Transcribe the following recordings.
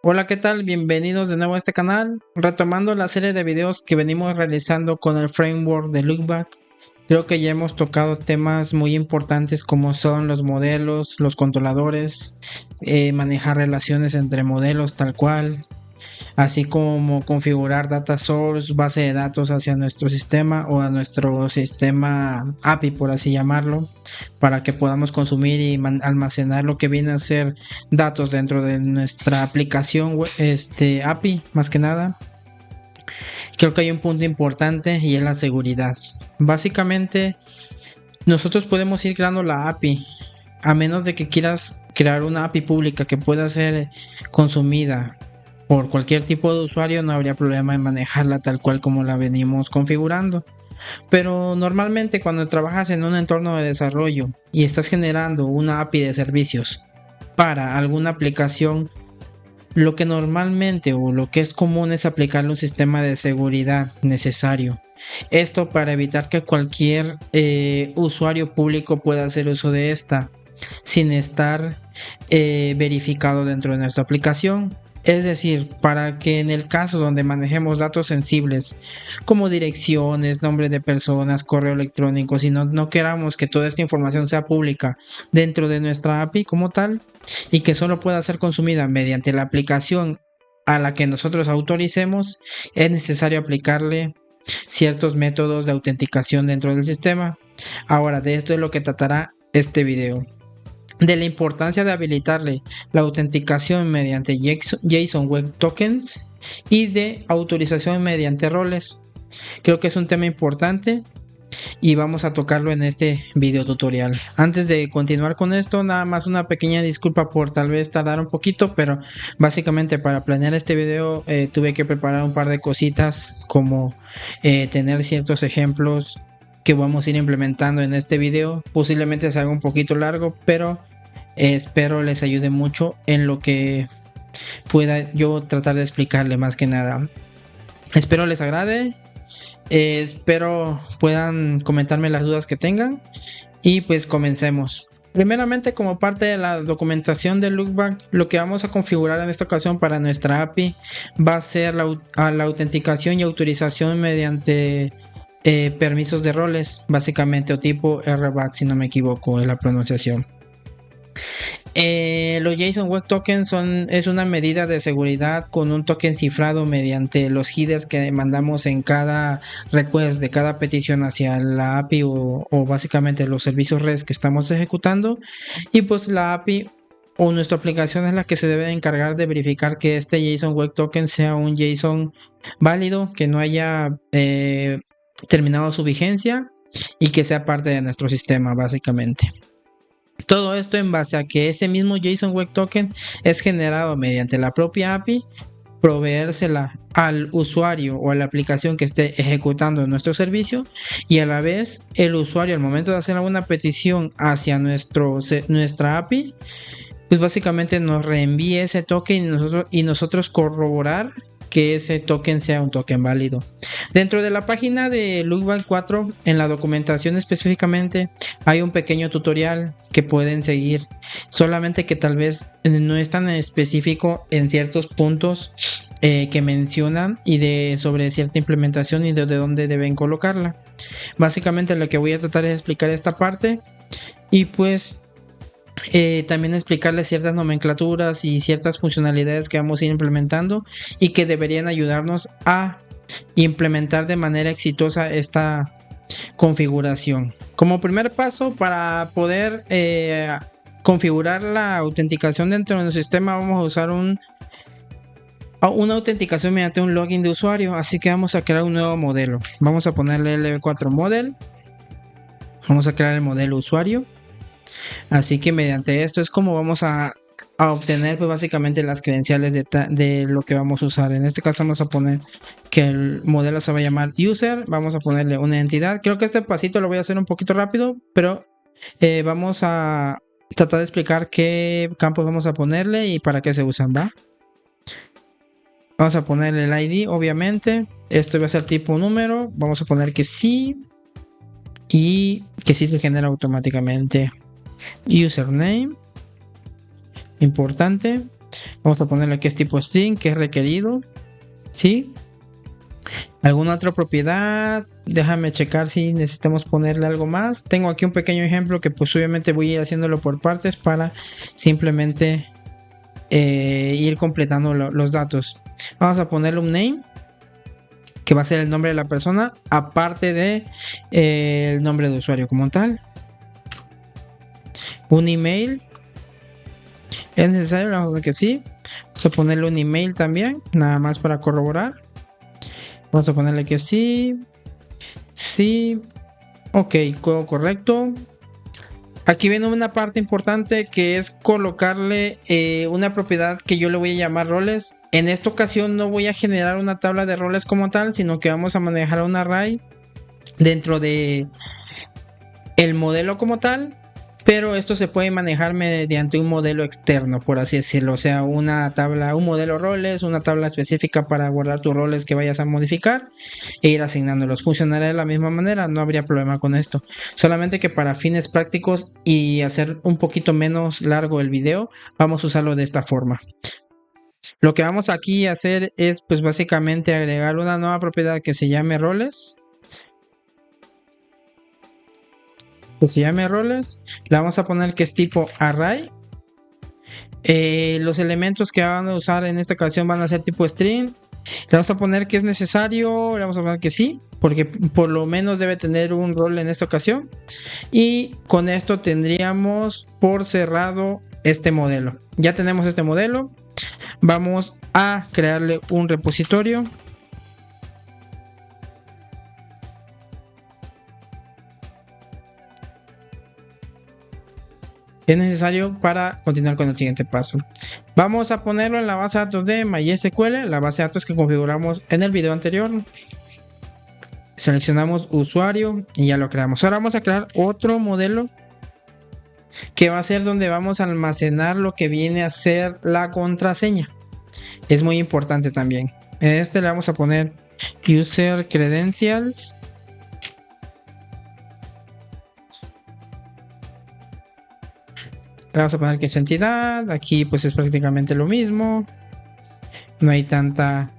Hola, ¿qué tal? Bienvenidos de nuevo a este canal. Retomando la serie de videos que venimos realizando con el framework de Lookback, creo que ya hemos tocado temas muy importantes como son los modelos, los controladores, manejar relaciones entre modelos tal cual, así como configurar data source, base de datos hacia nuestro sistema o a nuestro sistema API, por así llamarlo, para que podamos consumir y almacenar lo que viene a ser datos dentro de nuestra aplicación API, más que nada. Creo que hay un punto importante y es la seguridad. Básicamente, nosotros podemos ir creando la API, a menos de que quieras crear una API pública que pueda ser consumida por cualquier tipo de usuario, no habría problema en manejarla tal cual como la venimos configurando. Pero normalmente cuando trabajas en un entorno de desarrollo y estás generando una API de servicios para alguna aplicación, lo que normalmente o lo que es común es aplicarle un sistema de seguridad necesario. Esto para evitar que cualquier usuario público pueda hacer uso de esta sin estar verificado dentro de nuestra aplicación. Es decir, para que en el caso donde manejemos datos sensibles como direcciones, nombre de personas, correo electrónico, si no queramos que toda esta información sea pública dentro de nuestra API como tal y que solo pueda ser consumida mediante la aplicación a la que nosotros autoricemos, es necesario aplicarle ciertos métodos de autenticación dentro del sistema. Ahora, de esto es lo que tratará este video, de la importancia de habilitarle la autenticación mediante JSON Web Tokens y de autorización mediante roles. Creo que es un tema importante y vamos a tocarlo en este video tutorial. Antes de continuar con esto, nada más una pequeña disculpa por tal vez tardar un poquito, pero básicamente para planear este video tuve que preparar un par de cositas como tener ciertos ejemplos que vamos a ir implementando en este video. Posiblemente se haga un poquito largo, pero espero les ayude mucho en lo que pueda yo tratar de explicarle más que nada. Espero les agrade. Espero puedan comentarme las dudas que tengan y pues comencemos. Primeramente, como parte de la documentación de Lookback, lo que vamos a configurar en esta ocasión para nuestra API va a ser la autenticación y autorización mediante permisos de roles, básicamente, o tipo RBAC, si no me equivoco en la pronunciación. Los JSON Web Tokens es una medida de seguridad con un token cifrado mediante los headers que mandamos en cada request de cada petición hacia la API o básicamente los servicios REST que estamos ejecutando, y pues la API o nuestra aplicación es la que se debe encargar de verificar que este JSON Web Token sea un JSON válido, que no haya terminado su vigencia y que sea parte de nuestro sistema básicamente. Todo esto en base a que ese mismo JSON Web Token es generado mediante la propia API, proveérsela al usuario o a la aplicación que esté ejecutando nuestro servicio, y a la vez el usuario al momento de hacer alguna petición hacia nuestra API, pues básicamente nos reenvíe ese token y nosotros corroborar que ese token sea un token válido. Dentro de la página de Lookback 4, en la documentación específicamente, hay un pequeño tutorial que pueden seguir, solamente que tal vez no es tan específico en ciertos puntos que mencionan y sobre cierta implementación y de dónde deben colocarla. Básicamente lo que voy a tratar es explicar esta parte y pues también explicarles ciertas nomenclaturas y ciertas funcionalidades que vamos a ir implementando y que deberían ayudarnos a implementar de manera exitosa esta configuración. Como primer paso, para poder configurar la autenticación dentro de nuestro sistema, vamos a usar una autenticación mediante un login de usuario. Así que vamos a crear un nuevo modelo. Vamos a ponerle LB4 model. Vamos a crear el modelo usuario. Así que mediante esto es como vamos a obtener pues básicamente las credenciales de lo que vamos a usar. En este caso vamos a poner que el modelo se va a llamar user. Vamos a ponerle una entidad. Creo que este pasito lo voy a hacer un poquito rápido, pero vamos a tratar de explicar qué campos vamos a ponerle y para qué se usan, ¿va? Vamos a ponerle el ID, obviamente. Esto va a ser tipo número. Vamos a poner que sí y que sí se genera automáticamente. Username, importante. Vamos a ponerle que es tipo string, que es requerido. ¿Sí? ¿Alguna otra propiedad? Déjame checar si necesitamos ponerle algo más. Tengo aquí un pequeño ejemplo que pues obviamente voy a ir haciéndolo por partes para simplemente ir completando los datos. Vamos a ponerle un name, que va a ser el nombre de la persona, aparte de el nombre de usuario como tal. Un email. ¿Es necesario? Vamos a ver que sí. Vamos a ponerle un email también, nada más para corroborar. Vamos a ponerle que sí. Sí. Ok, todo correcto. Aquí viene una parte importante que es colocarle una propiedad que yo le voy a llamar roles. En esta ocasión no voy a generar una tabla de roles como tal, sino que vamos a manejar un array dentro de el modelo como tal. Pero esto se puede manejar mediante un modelo externo, por así decirlo. O sea, una tabla, un modelo roles, una tabla específica para guardar tus roles que vayas a modificar e ir asignándolos. Funcionará de la misma manera, no habría problema con esto. Solamente que para fines prácticos y hacer un poquito menos largo el video, vamos a usarlo de esta forma. Lo que vamos aquí a hacer es pues básicamente agregar una nueva propiedad que se llame roles. Le vamos a poner que es tipo array. Los elementos que van a usar en esta ocasión van a ser tipo string. Le vamos a poner que es necesario, le vamos a poner que sí, porque por lo menos debe tener un rol en esta ocasión. Y con esto tendríamos por cerrado este modelo. Ya tenemos este modelo. Vamos a crearle un repositorio. Es necesario para continuar con el siguiente paso. Vamos a ponerlo en la base de datos de MySQL, la base de datos que configuramos en el video anterior. Seleccionamos usuario y ya lo creamos. Ahora vamos a crear otro modelo que va a ser donde vamos a almacenar lo que viene a ser la contraseña. Es muy importante también. En este le vamos a poner user credentials. Le vamos a poner que es entidad. Aquí pues es prácticamente lo mismo. No hay tanta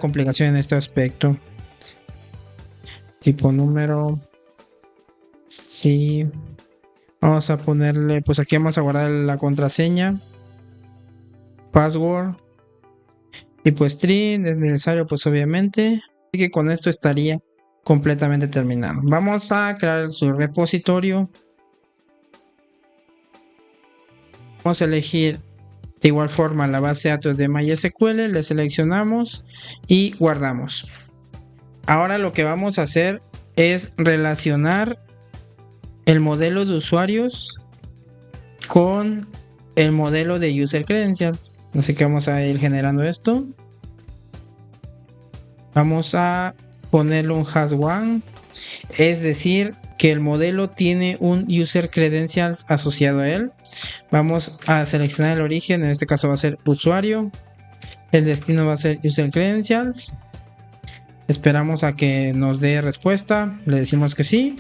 complicación en este aspecto. Tipo número. Sí. Vamos a ponerle, pues aquí vamos a guardar la contraseña. Password. Tipo string. Es necesario pues obviamente. Así que con esto estaría completamente terminado. Vamos a crear su repositorio. Vamos a elegir de igual forma la base de datos de MySQL, le seleccionamos y guardamos. Ahora lo que vamos a hacer es relacionar el modelo de usuarios con el modelo de user credentials. Así que vamos a ir generando esto. Vamos a ponerle un hash1, es decir, que el modelo tiene un user credentials asociado a él. Vamos a seleccionar el origen, en este caso va a ser usuario. El destino va a ser user credentials. Esperamos a que nos dé respuesta. Le decimos que sí.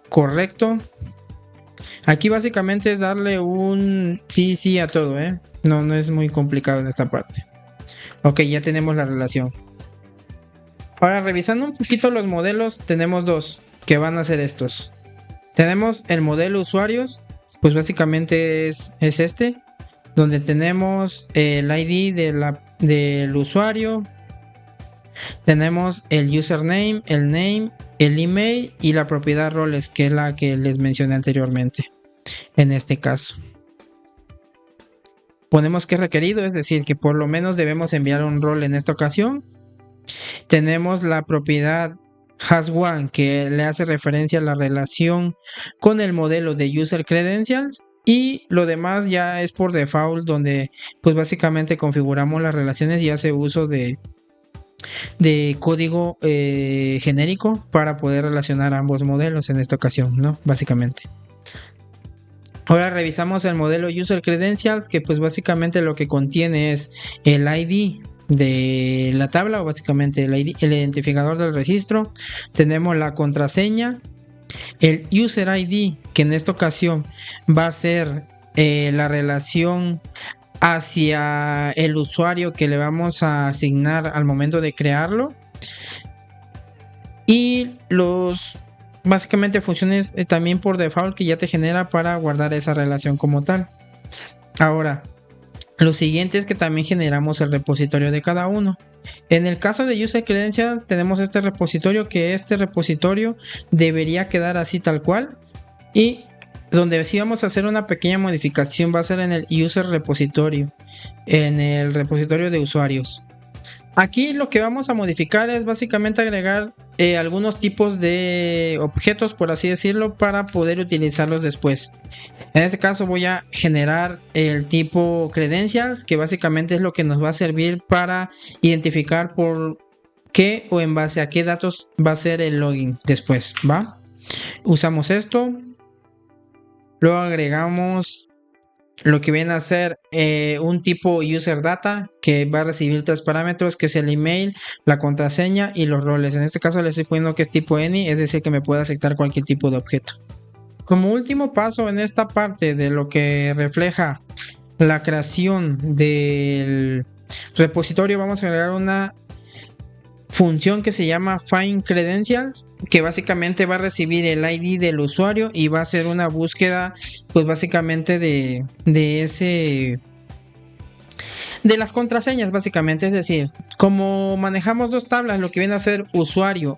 Correcto. Aquí básicamente es darle un sí a todo, ¿eh? No es muy complicado en esta parte. Ok, ya tenemos la relación. Ahora revisando un poquito los modelos, tenemos dos que van a ser estos. Tenemos el modelo usuarios, pues básicamente es este, donde tenemos el ID del usuario, tenemos el username, el name, el email y la propiedad roles, que es la que les mencioné anteriormente. En este caso ponemos que es requerido, es decir, que por lo menos debemos enviar un rol en esta ocasión. Tenemos la propiedad hash1, que le hace referencia a la relación con el modelo de user credentials, y lo demás ya es por default, donde pues básicamente configuramos las relaciones y hace uso de código genérico para poder relacionar ambos modelos en esta ocasión, ¿no? Básicamente. Ahora revisamos el modelo user credentials, que pues básicamente lo que contiene es el ID de la tabla, o básicamente el identificador del registro. Tenemos la contraseña, el user ID, que en esta ocasión va a ser la relación hacia el usuario que le vamos a asignar al momento de crearlo, y los básicamente funciones también por default que ya te genera para guardar esa relación como tal. Ahora, lo siguiente es que también generamos el repositorio de cada uno. En el caso de User Credentials tenemos este repositorio, que este repositorio debería quedar así tal cual, y donde sí vamos a hacer una pequeña modificación va a ser en el User Repositorio, en el repositorio de usuarios. Aquí lo que vamos a modificar es básicamente agregar algunos tipos de objetos, por así decirlo, para poder utilizarlos después. En este caso voy a generar el tipo credentials, que básicamente es lo que nos va a servir para identificar por qué o en base a qué datos va a ser el login después, ¿va? Usamos esto. Luego agregamos lo que viene a ser un tipo user data, que va a recibir 3 parámetros, que es el email, la contraseña y los roles. En este caso le estoy poniendo que es tipo any, es decir que me puede aceptar cualquier tipo de objeto. Como último paso en esta parte de lo que refleja la creación del repositorio, vamos a agregar una función que se llama Find Credentials, que básicamente va a recibir el ID del usuario y va a hacer una búsqueda, pues básicamente de las contraseñas, básicamente. Es decir, como manejamos dos tablas, lo que viene a ser usuario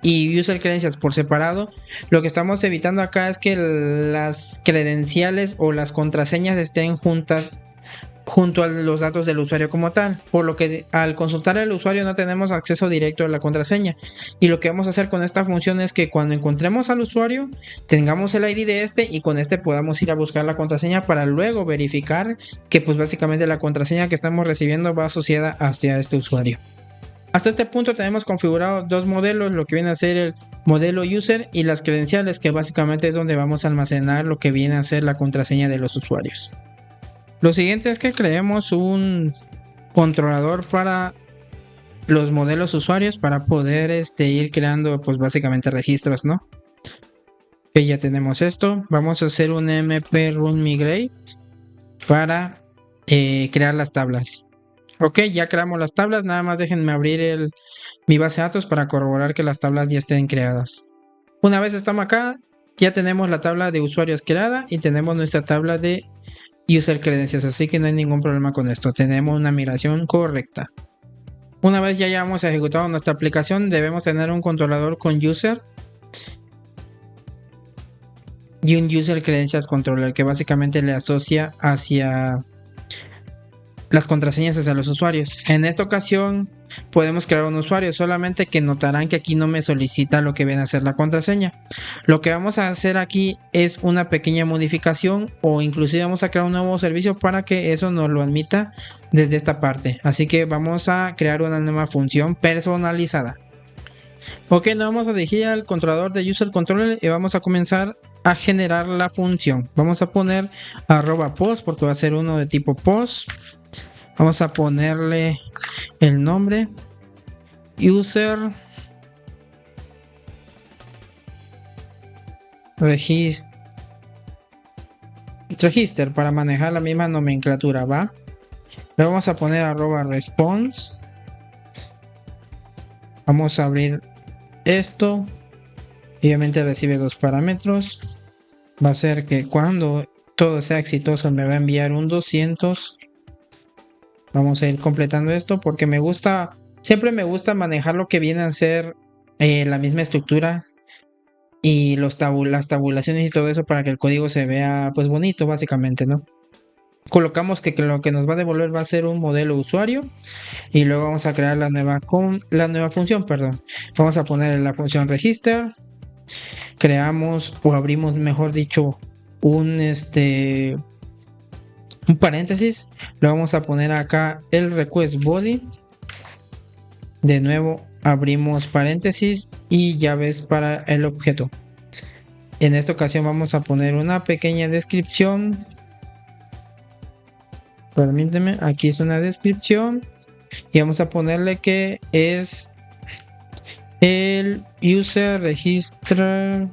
y user credentials por separado, lo que estamos evitando acá es que las credenciales o las contraseñas estén juntas junto a los datos del usuario como tal, por lo que al consultar al usuario no tenemos acceso directo a la contraseña. Y lo que vamos a hacer con esta función es que cuando encontremos al usuario tengamos el ID de este y con este podamos ir a buscar la contraseña para luego verificar que pues básicamente la contraseña que estamos recibiendo va asociada hacia este usuario. Hasta este punto tenemos configurado dos modelos, lo que viene a ser el modelo user y las credenciales, que básicamente es donde vamos a almacenar lo que viene a ser la contraseña de los usuarios. Lo siguiente es que creemos un controlador para los modelos usuarios para poder ir creando pues básicamente registros, ¿no? Que ya tenemos esto. Vamos a hacer un mp run migrate para crear las tablas. Ok, ya creamos las tablas, nada más déjenme abrir mi base de datos para corroborar que las tablas ya estén creadas. Una vez estamos acá, ya tenemos la tabla de usuarios creada y tenemos nuestra tabla de user credentials, así que no hay ningún problema con esto, tenemos una migración correcta. Una vez ya hayamos ejecutado nuestra aplicación, debemos tener un controlador con user y un user credentials controller que básicamente le asocia hacia las contraseñas hacia los usuarios. En esta ocasión podemos crear un usuario, solamente que notarán que aquí no me solicita lo que viene a ser la contraseña. Lo que vamos a hacer aquí es una pequeña modificación, o inclusive vamos a crear un nuevo servicio para que eso nos lo admita desde esta parte. Así que vamos a crear una nueva función personalizada. Ok, nos vamos a dirigir al controlador de user controller y vamos a comenzar a generar la función. Vamos a poner @post porque va a ser uno de tipo post. Vamos a ponerle el nombre user register para manejar la misma nomenclatura, ¿va? Le vamos a poner @response. Vamos a abrir esto. Obviamente recibe 2 parámetros. Va a ser que cuando todo sea exitoso me va a enviar un 200. Vamos a ir completando esto porque siempre me gusta manejar lo que viene a ser la misma estructura y las tabulaciones y todo eso para que el código se vea pues bonito, básicamente, ¿no? Colocamos que lo que nos va a devolver va a ser un modelo usuario y luego vamos a crear la nueva función, perdón. Vamos a poner la función register. Creamos o abrimos, mejor dicho, un paréntesis. Le vamos a poner acá el request body. De nuevo abrimos paréntesis y llaves para el objeto. En esta ocasión vamos a poner una pequeña descripción. Permíteme, aquí es una descripción y vamos a ponerle que es el user register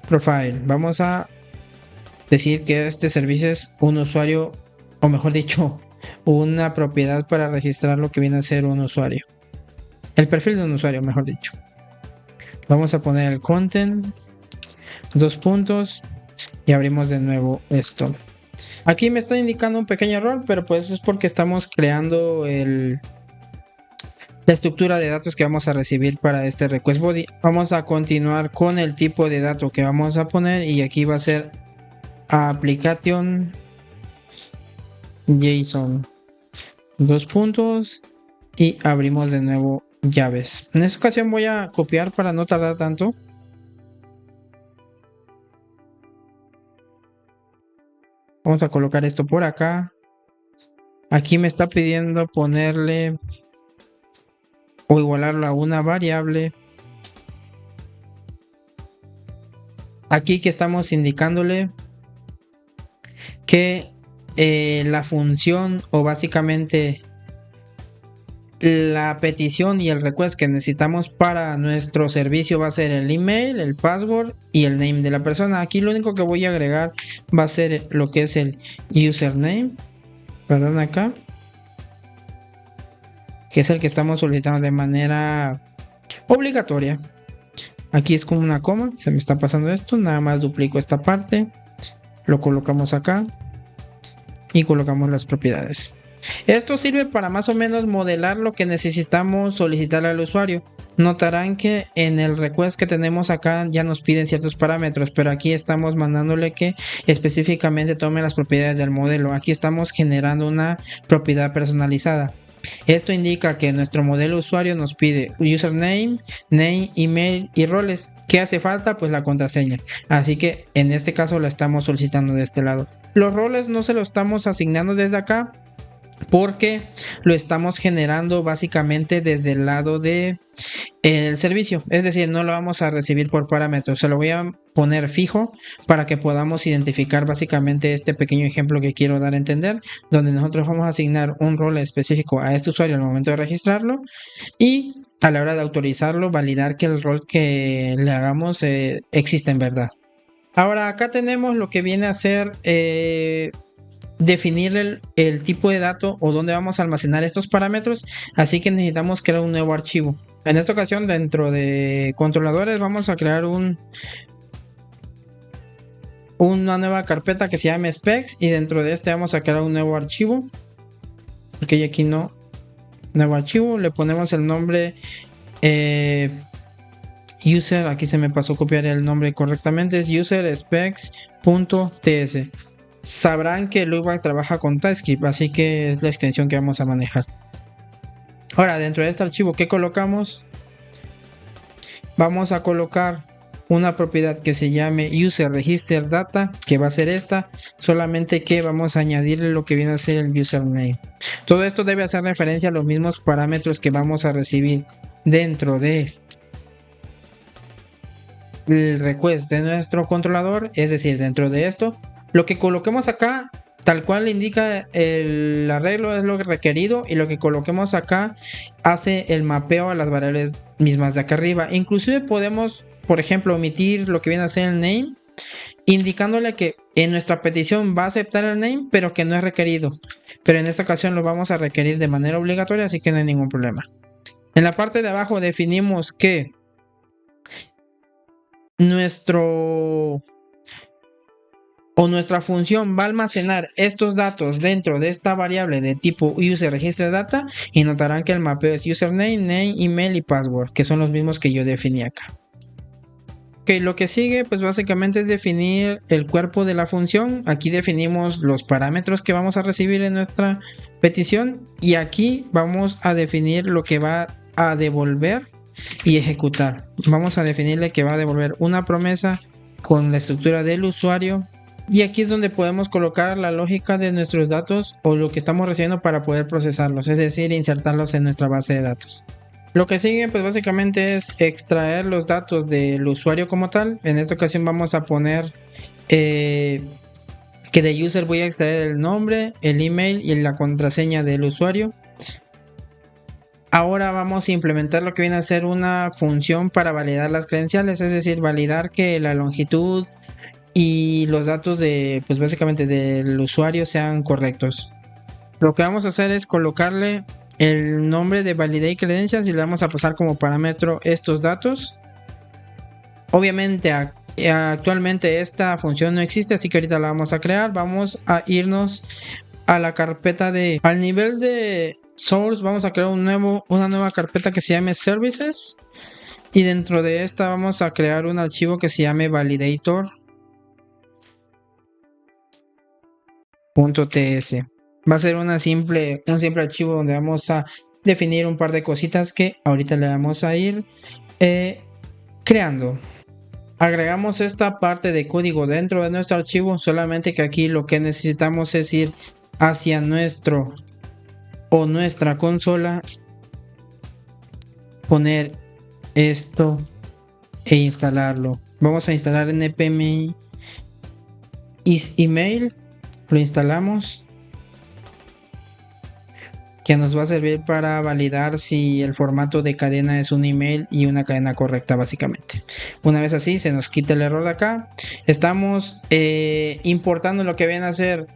profile. Vamos a decir que este servicio es un usuario, o mejor dicho, una propiedad para registrar lo que viene a ser un usuario. El perfil de un usuario, mejor dicho. Vamos a poner el content, 2 puntos, y abrimos de nuevo esto. Aquí me está indicando un pequeño error, pero pues es porque estamos creando la estructura de datos que vamos a recibir para este request body. Vamos a continuar con el tipo de dato que vamos a poner, y aquí va a ser application JSON, 2 puntos, y abrimos de nuevo llaves. En esta ocasión voy a copiar para no tardar tanto. Vamos a colocar esto por acá. Aquí me está pidiendo ponerle o igualarlo a una variable. Aquí que estamos indicándole que la función, o básicamente la petición y el request que necesitamos para nuestro servicio, va a ser el email, el password y el name de la persona. Aquí lo único que voy a agregar va a ser lo que es el username, perdón, acá, que es el que estamos solicitando de manera obligatoria. Aquí es como una coma, se me está pasando esto, nada más duplico esta parte, lo colocamos acá y colocamos las propiedades. Esto sirve para más o menos modelar lo que necesitamos solicitar al usuario. Notarán que en el request que tenemos acá ya nos piden ciertos parámetros, pero aquí estamos mandándole que específicamente tome las propiedades del modelo. Aquí estamos generando una propiedad personalizada. Esto indica que nuestro modelo usuario nos pide username, name, email y roles. ¿Qué hace falta? Pues la contraseña. Así que en este caso la estamos solicitando de este lado. Los roles no se los estamos asignando desde acá, porque lo estamos generando básicamente desde el lado de el servicio, es decir, no lo vamos a recibir por parámetros, se lo voy a poner fijo para que podamos identificar básicamente este pequeño ejemplo que quiero dar a entender, donde nosotros vamos a asignar un rol específico a este usuario al momento de registrarlo, y a la hora de autorizarlo validar que el rol que le hagamos existe en verdad. Ahora acá tenemos lo que viene a ser definir el tipo de dato o dónde vamos a almacenar estos parámetros, así que necesitamos crear un nuevo archivo. En esta ocasión, dentro de controladores, vamos a crear una nueva carpeta que se llama specs, y dentro de este vamos a crear un nuevo archivo. Ok, aquí no, nuevo archivo, le ponemos el nombre user, aquí se me pasó copiar el nombre correctamente, es user specs.ts. Sabrán que Loopback trabaja con TypeScript, así que es la extensión que vamos a manejar. Ahora, dentro de este archivo que colocamos, vamos a colocar una propiedad que se llame user register data, que va a ser esta, solamente que vamos a añadirle lo que viene a ser el username. Todo esto debe hacer referencia a los mismos parámetros que vamos a recibir dentro de el request de nuestro controlador, es decir, dentro de esto lo que coloquemos acá, tal cual indica el arreglo, es lo requerido, y lo que coloquemos acá hace el mapeo a las variables mismas de acá arriba. Inclusive podemos, por ejemplo, omitir lo que viene a ser el name, indicándole que en nuestra petición va a aceptar el name, pero que no es requerido. Pero en esta ocasión lo vamos a requerir de manera obligatoria, así que no hay ningún problema. En la parte de abajo definimos que nuestra función va a almacenar estos datos dentro de esta variable de tipo user register data, y notarán que el mapeo es username, name, email y password, que son los mismos que yo definí acá. Ok, lo que sigue pues básicamente es definir el cuerpo de la función. Aquí definimos los parámetros que vamos a recibir en nuestra petición, y aquí vamos a definir lo que va a devolver y ejecutar. Vamos a definirle que va a devolver una promesa con la estructura del usuario, y aquí es donde podemos colocar la lógica de nuestros datos o lo que estamos recibiendo para poder procesarlos, es decir, insertarlos en nuestra base de datos. Lo que sigue pues básicamente es extraer los datos del usuario como tal. En esta ocasión vamos a poner que de user voy a extraer el nombre, el email y la contraseña del usuario. Ahora vamos a implementar lo que viene a ser una función para validar las credenciales, es decir, validar que la longitud y los datos de, pues básicamente del usuario sean correctos. Lo que vamos a hacer es colocarle el nombre de Validate Credentials y le vamos a pasar como parámetro estos datos. Obviamente actualmente esta función no existe, así que ahorita la vamos a crear. Vamos a irnos a la carpeta de... Al nivel de source vamos a crear una nueva carpeta que se llame Services. Y dentro de esta vamos a crear un archivo que se llame validator.ts. Va a ser un simple archivo donde vamos a definir un par de cositas que ahorita le vamos a ir creando. Agregamos esta parte de código dentro de nuestro archivo, solamente que aquí lo que necesitamos es ir hacia nuestra consola, poner esto e instalarlo. Vamos a instalar npm is email, lo instalamos, que nos va a servir para validar si el formato de cadena es un email y una cadena correcta básicamente. Una vez así se nos quita el error de acá. Estamos importando lo que viene a ser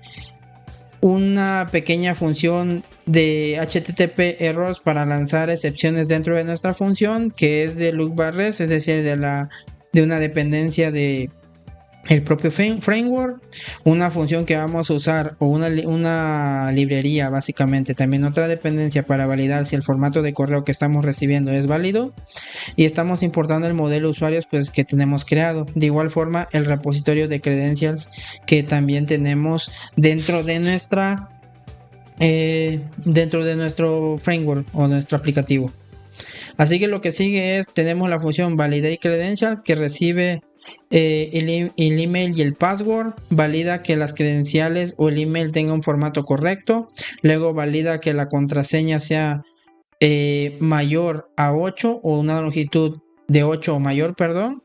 una pequeña función de HTTP errors para lanzar excepciones dentro de nuestra función, que es de lookback.res, es decir, de una dependencia de el propio framework, una función que vamos a usar, o una librería básicamente, también otra dependencia para validar si el formato de correo que estamos recibiendo es válido, y estamos importando el modelo usuarios pues que tenemos creado. De igual forma el repositorio de credentials que también tenemos dentro de nuestro framework o nuestro aplicativo. Así que lo que sigue es, tenemos la función validate credentials que recibe el email y el password, valida que las credenciales o el email tenga un formato correcto, luego valida que la contraseña sea mayor a 8 o una longitud de 8 o mayor, perdón.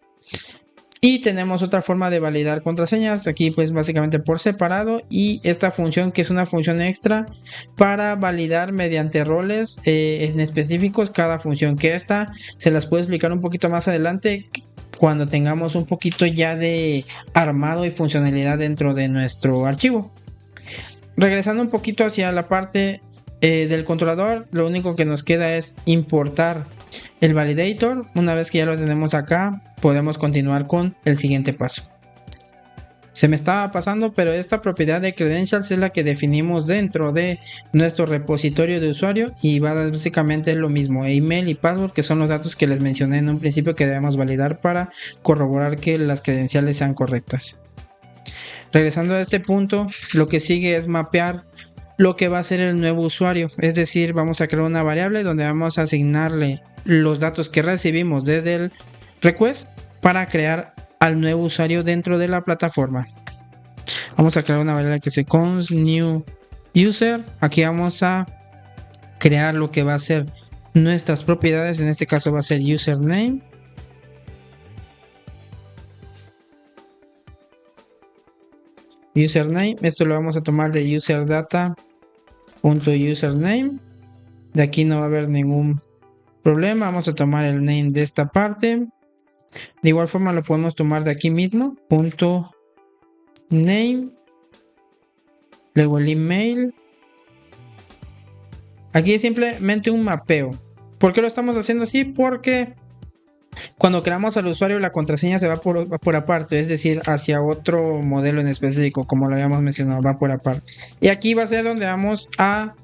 Y tenemos otra forma de validar contraseñas, aquí pues básicamente por separado, y esta función que es una función extra para validar mediante roles en específicos cada función, que esta se las puedo explicar un poquito más adelante cuando tengamos un poquito ya de armado y funcionalidad dentro de nuestro archivo. Regresando un poquito hacia la parte del controlador, lo único que nos queda es importar el validator. Una vez que ya lo tenemos acá, podemos continuar con el siguiente paso. Se me estaba pasando, pero esta propiedad de credentials es la que definimos dentro de nuestro repositorio de usuario y básicamente es lo mismo, email y password, que son los datos que les mencioné en un principio que debemos validar para corroborar que las credenciales sean correctas. Regresando a este punto, lo que sigue es mapear lo que va a ser el nuevo usuario, es decir, vamos a crear una variable donde vamos a asignarle los datos que recibimos desde el request para crear al nuevo usuario dentro de la plataforma. Vamos a crear una variable que se const new user. Aquí vamos a crear lo que va a ser nuestras propiedades, en este caso va a ser username. Esto lo vamos a tomar de userdata.username. De aquí no va a haber ningún problema. Vamos a tomar el name de esta parte. De igual forma lo podemos tomar de aquí mismo. .name. Luego el email. Aquí es simplemente un mapeo. ¿Por qué lo estamos haciendo así? Porque cuando creamos al usuario, la contraseña se va por aparte, es decir, hacia otro modelo en específico, como lo habíamos mencionado, va por aparte. Y aquí va a ser donde vamos a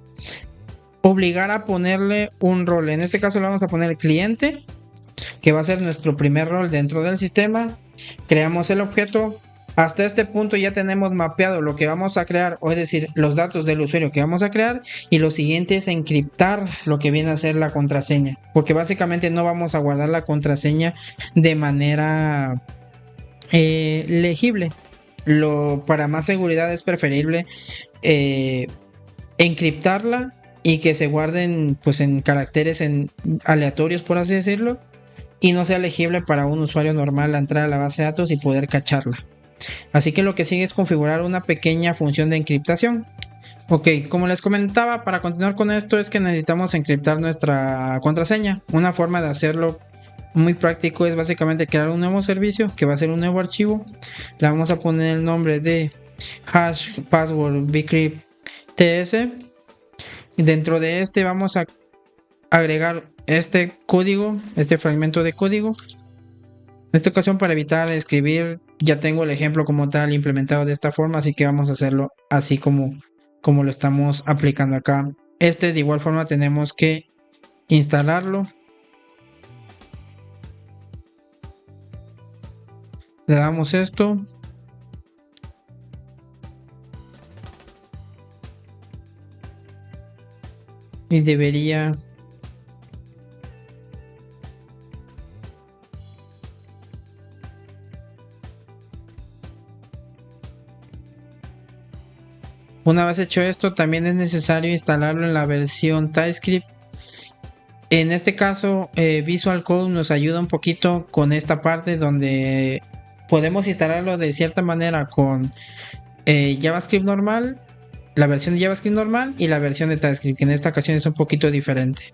obligar a ponerle un rol. En este caso le vamos a poner cliente, que va a ser nuestro primer rol dentro del sistema. Creamos el objeto. Hasta este punto ya tenemos mapeado lo que vamos a crear, o es decir, los datos del usuario que vamos a crear, y lo siguiente es encriptar lo que viene a ser la contraseña, porque básicamente no vamos a guardar la contraseña de manera legible. Para más seguridad es preferible encriptarla y que se guarden pues en caracteres aleatorios, por así decirlo, y no sea legible para un usuario normal entrar a la base de datos y poder cacharla. Así que lo que sigue es configurar una pequeña función de encriptación. Ok, como les comentaba, para continuar con esto es que necesitamos encriptar nuestra contraseña. Una forma de hacerlo muy práctico es básicamente crear un nuevo servicio que va a ser un nuevo archivo. Le vamos a poner el nombre de hash password bcrypt ts. Y dentro de este vamos a agregar este código, este fragmento de código. En esta ocasión, para evitar escribir, ya tengo el ejemplo como tal implementado de esta forma, así que vamos a hacerlo así como lo estamos aplicando acá. De igual forma tenemos que instalarlo. Le damos esto. Y debería una vez hecho esto, también es necesario instalarlo en la versión TypeScript. En este caso, Visual Code nos ayuda un poquito con esta parte donde podemos instalarlo de cierta manera con JavaScript normal, la versión de JavaScript normal y la versión de TypeScript, que en esta ocasión es un poquito diferente.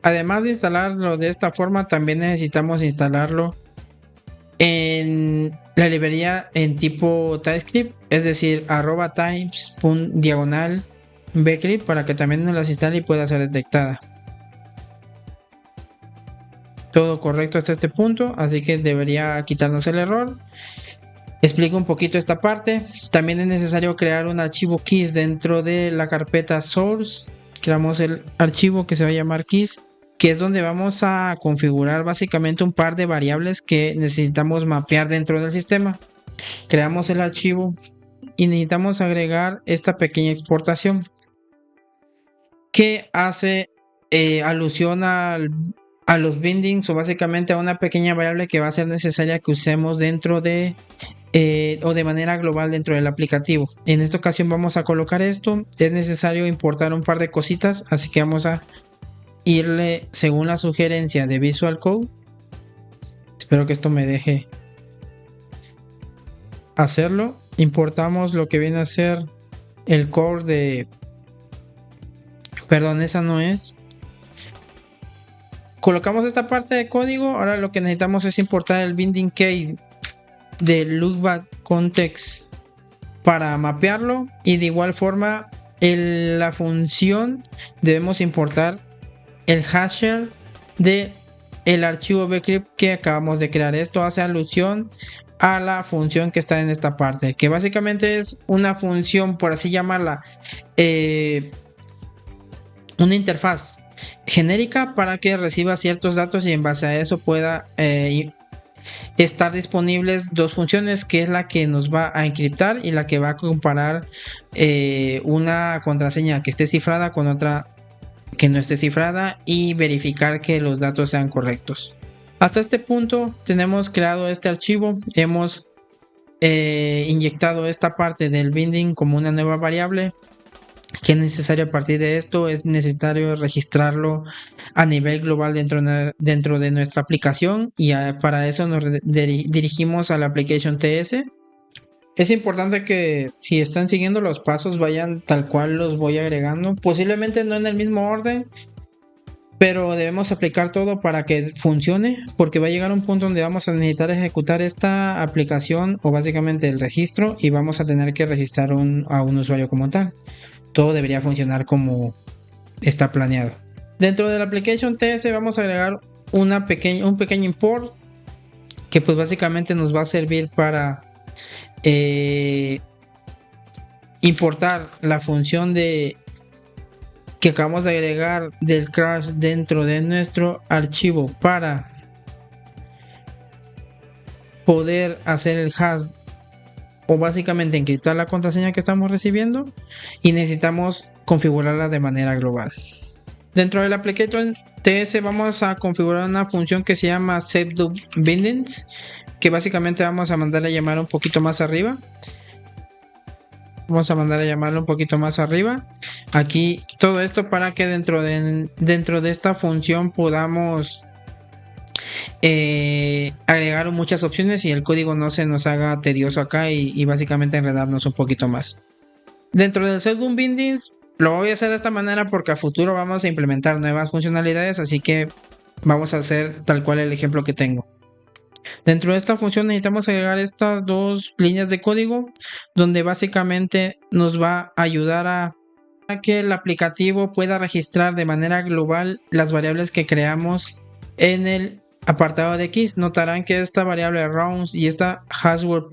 Además de instalarlo de esta forma, también necesitamos instalarlo en la librería en tipo TypeScript, es decir, @types.bcrypt, para que también nos las instale y pueda ser detectada. Todo correcto hasta este punto, así que debería quitarnos el error. Explico un poquito esta parte. También es necesario crear un archivo keys dentro de la carpeta source. Creamos el archivo que se va a llamar keys, que es donde vamos a configurar básicamente un par de variables que necesitamos mapear dentro del sistema. Creamos el archivo y necesitamos agregar esta pequeña exportación que hace alusión a los bindings, o básicamente a una pequeña variable que va a ser necesaria que usemos dentro de o de manera global dentro del aplicativo. En esta ocasión vamos a colocar esto. Es necesario importar un par de cositas, así que vamos a irle según la sugerencia de Visual Code. Espero que esto me deje hacerlo. Importamos lo que viene a ser el core de... Perdón, esa no es. Colocamos esta parte de código. Ahora lo que necesitamos es importar el binding key de loopback context para mapearlo, y de igual forma la función debemos importar el hasher de el archivo bcrypt que acabamos de crear. Esto hace alusión a la función que está en esta parte, que básicamente es una función, por así llamarla, una interfaz genérica para que reciba ciertos datos y en base a eso pueda estar disponibles dos funciones, que es la que nos va a encriptar y la que va a comparar una contraseña que esté cifrada con otra que no esté cifrada y verificar que los datos sean correctos. Hasta este punto tenemos creado este archivo, hemos inyectado esta parte del binding como una nueva variable. ¿Qué es necesario a partir de esto? Es necesario registrarlo a nivel global dentro de nuestra aplicación, y para eso nos dirigimos a la application TS. Es importante que si están siguiendo los pasos vayan tal cual los voy agregando, posiblemente no en el mismo orden, pero debemos aplicar todo para que funcione, porque va a llegar un punto donde vamos a necesitar ejecutar esta aplicación o básicamente el registro, y vamos a tener que registrar a un usuario como tal. Todo debería funcionar como está planeado. Dentro de la application TS vamos a agregar un pequeño import que pues básicamente nos va a servir para importar la función que acabamos de agregar del crash dentro de nuestro archivo para poder hacer el hash o básicamente encriptar la contraseña que estamos recibiendo, y necesitamos configurarla de manera global. Dentro de la application TS vamos a configurar una función que se llama setDoBindings, que básicamente vamos a mandar a llamar un poquito más arriba. Vamos a mandar a llamarlo un poquito más arriba. Aquí todo esto para que dentro de esta función podamos agregar muchas opciones y el código no se nos haga tedioso acá y básicamente enredarnos un poquito más. Dentro del setDoBindings lo voy a hacer de esta manera porque a futuro vamos a implementar nuevas funcionalidades, así que Vamos a hacer tal cual el ejemplo que tengo. Dentro de esta función necesitamos agregar estas dos líneas de código donde básicamente nos va a ayudar a que el aplicativo pueda registrar de manera global las variables que creamos en el apartado de X. Notarán que esta variable rounds y esta hasher,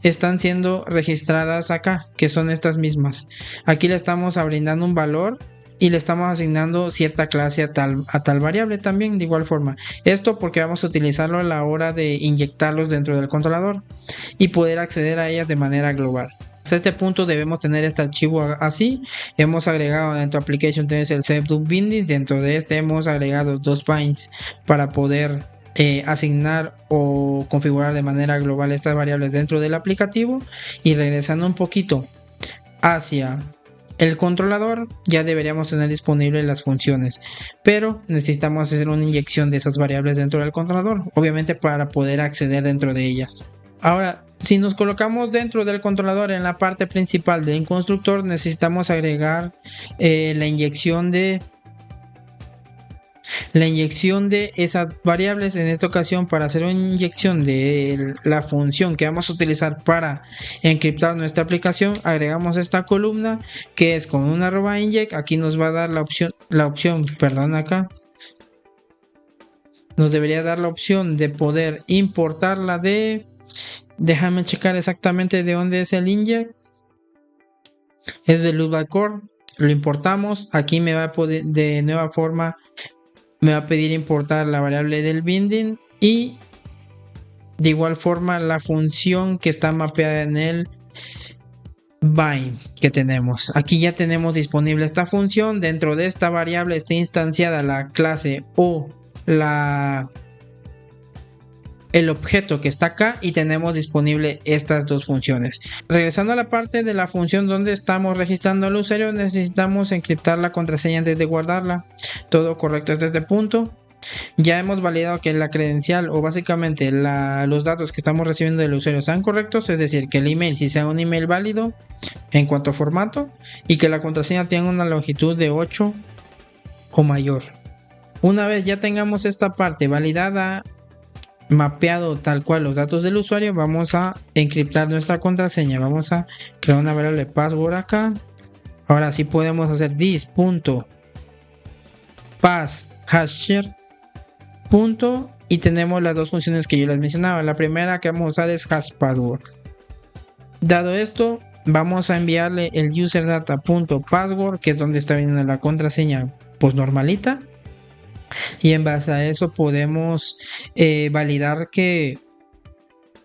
están siendo registradas acá, que son estas mismas. Aquí le estamos brindando un valor y le estamos asignando cierta clase a tal variable también de igual forma. Esto porque vamos a utilizarlo a la hora de inyectarlos dentro del controlador y poder acceder a ellas de manera global. Hasta este punto debemos tener este archivo así. Hemos agregado dentro de application tenés el setup.binding. Dentro de este hemos agregado dos bindings para poder asignar o configurar de manera global estas variables dentro del aplicativo. Y regresando un poquito hacia el controlador, ya deberíamos tener disponibles las funciones, pero necesitamos hacer una inyección de esas variables dentro del controlador, obviamente para poder acceder dentro de ellas. Ahora, si nos colocamos dentro del controlador en la parte principal del constructor, necesitamos agregar la inyección de esas variables. En esta ocasión, para hacer una inyección de la función que vamos a utilizar para encriptar nuestra aplicación, agregamos esta columna que es con una @inject. Aquí nos va a dar la opción, acá nos debería dar la opción de poder importarla déjame checar exactamente de dónde es el inject. Es de Loopback Core. Lo importamos. Aquí me va a poder, de nueva forma, me va a pedir importar la variable del binding y de igual forma la función que está mapeada en el bind que tenemos. Aquí ya tenemos disponible esta función. Dentro de esta variable está instanciada la clase o el objeto que está acá y tenemos disponible estas dos funciones. Regresando a la parte de la función donde estamos registrando al usuario, necesitamos encriptar la contraseña antes de guardarla. Todo correcto hasta este punto. Ya hemos validado que la credencial o básicamente los datos que estamos recibiendo del usuario sean correctos, es decir, que el email si sea un email válido en cuanto a formato y que la contraseña tenga una longitud de 8 o mayor. Una vez ya tengamos esta parte validada, mapeado tal cual los datos del usuario, vamos a encriptar nuestra contraseña. Vamos a crear una variable password acá. Ahora sí podemos hacer this.passHasher y tenemos las dos funciones que yo les mencionaba. La primera que vamos a usar es hashPassword. Dado esto, vamos a enviarle el userdata.password, que es donde está viniendo la contraseña pues normalita. Y en base a eso podemos validar que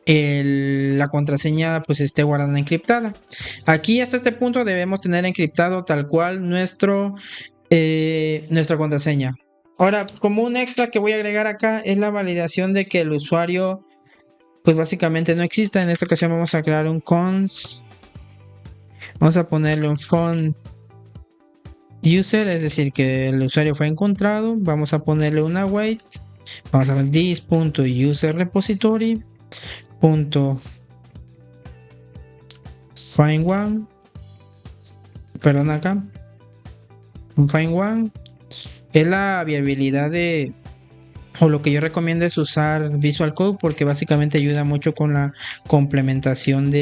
la contraseña pues esté guardada encriptada. Aquí hasta este punto debemos tener encriptado tal cual nuestra contraseña. Ahora, como un extra que voy a agregar acá es la validación de que el usuario pues básicamente no exista. En esta ocasión vamos a crear un cons. Vamos a ponerle un found user, es decir, que el usuario fue encontrado. Vamos a ponerle una await. Vamos a ver this.userRepository.find one. Perdón, acá. Un find one. Es la viabilidad o lo que yo recomiendo es usar Visual Code, porque básicamente ayuda mucho con la complementación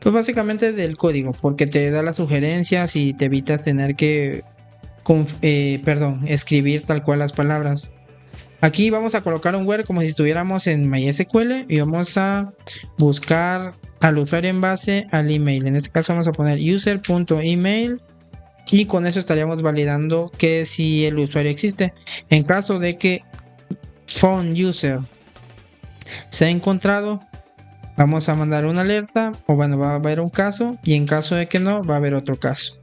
pues básicamente del código, porque te da las sugerencias y te evitas tener que escribir tal cual las palabras. Aquí vamos a colocar un where como si estuviéramos en MySQL y vamos a buscar al usuario en base al email. En este caso vamos a poner user.email y con eso estaríamos validando que si el usuario existe. En caso de que found user sea encontrado, vamos a mandar una alerta, o bueno, va a haber un caso, y en caso de que no, va a haber otro caso.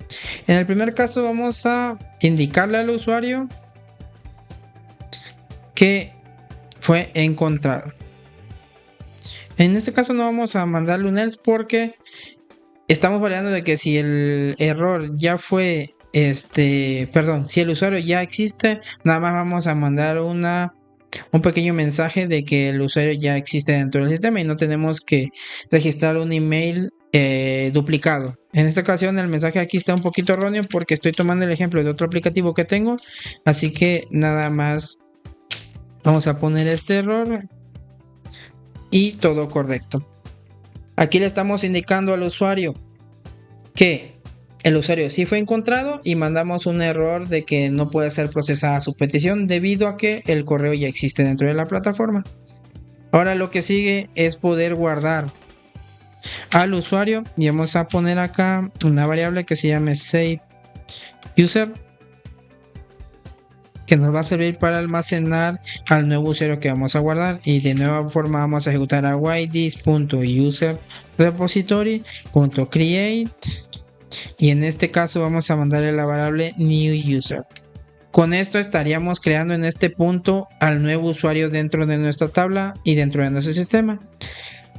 En el primer caso vamos a indicarle al usuario que fue encontrado. En este caso no vamos a mandarle un else porque estamos validando de que si el error ya fue, si el usuario ya existe, nada más vamos a mandar un pequeño mensaje de que el usuario ya existe dentro del sistema y no tenemos que registrar un email duplicado. En esta ocasión el mensaje aquí está un poquito erróneo porque estoy tomando el ejemplo de otro aplicativo que tengo, así que nada más vamos a poner este error y todo correcto. Aquí le estamos indicando al usuario que el usuario sí fue encontrado y mandamos un error de que no puede ser procesada su petición debido a que el correo ya existe dentro de la plataforma. Ahora lo que sigue es poder guardar al usuario y vamos a poner acá una variable que se llame save user, que nos va a servir para almacenar al nuevo usuario que vamos a guardar, y de nueva forma vamos a ejecutar a this.user repository.create y en este caso vamos a mandarle la variable new user. Con esto estaríamos creando en este punto al nuevo usuario dentro de nuestra tabla y dentro de nuestro sistema.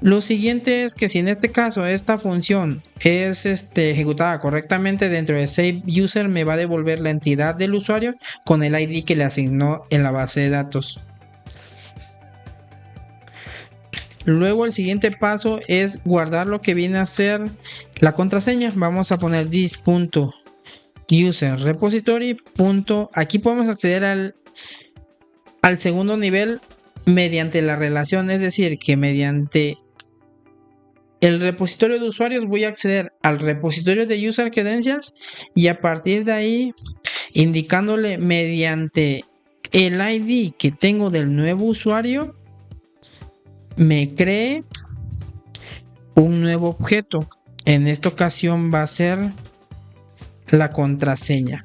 Lo siguiente es que si en este caso esta función es ejecutada correctamente dentro de Save User, me va a devolver la entidad del usuario con el ID que le asignó en la base de datos. Luego el siguiente paso es guardar lo que viene a ser la contraseña. Vamos a poner this.user repository. Aquí podemos acceder al segundo nivel mediante la relación, es decir, que mediante el repositorio de usuarios voy a acceder al repositorio de user credentials y a partir de ahí, indicándole mediante el ID que tengo del nuevo usuario, me cree un nuevo objeto. En esta ocasión va a ser la contraseña.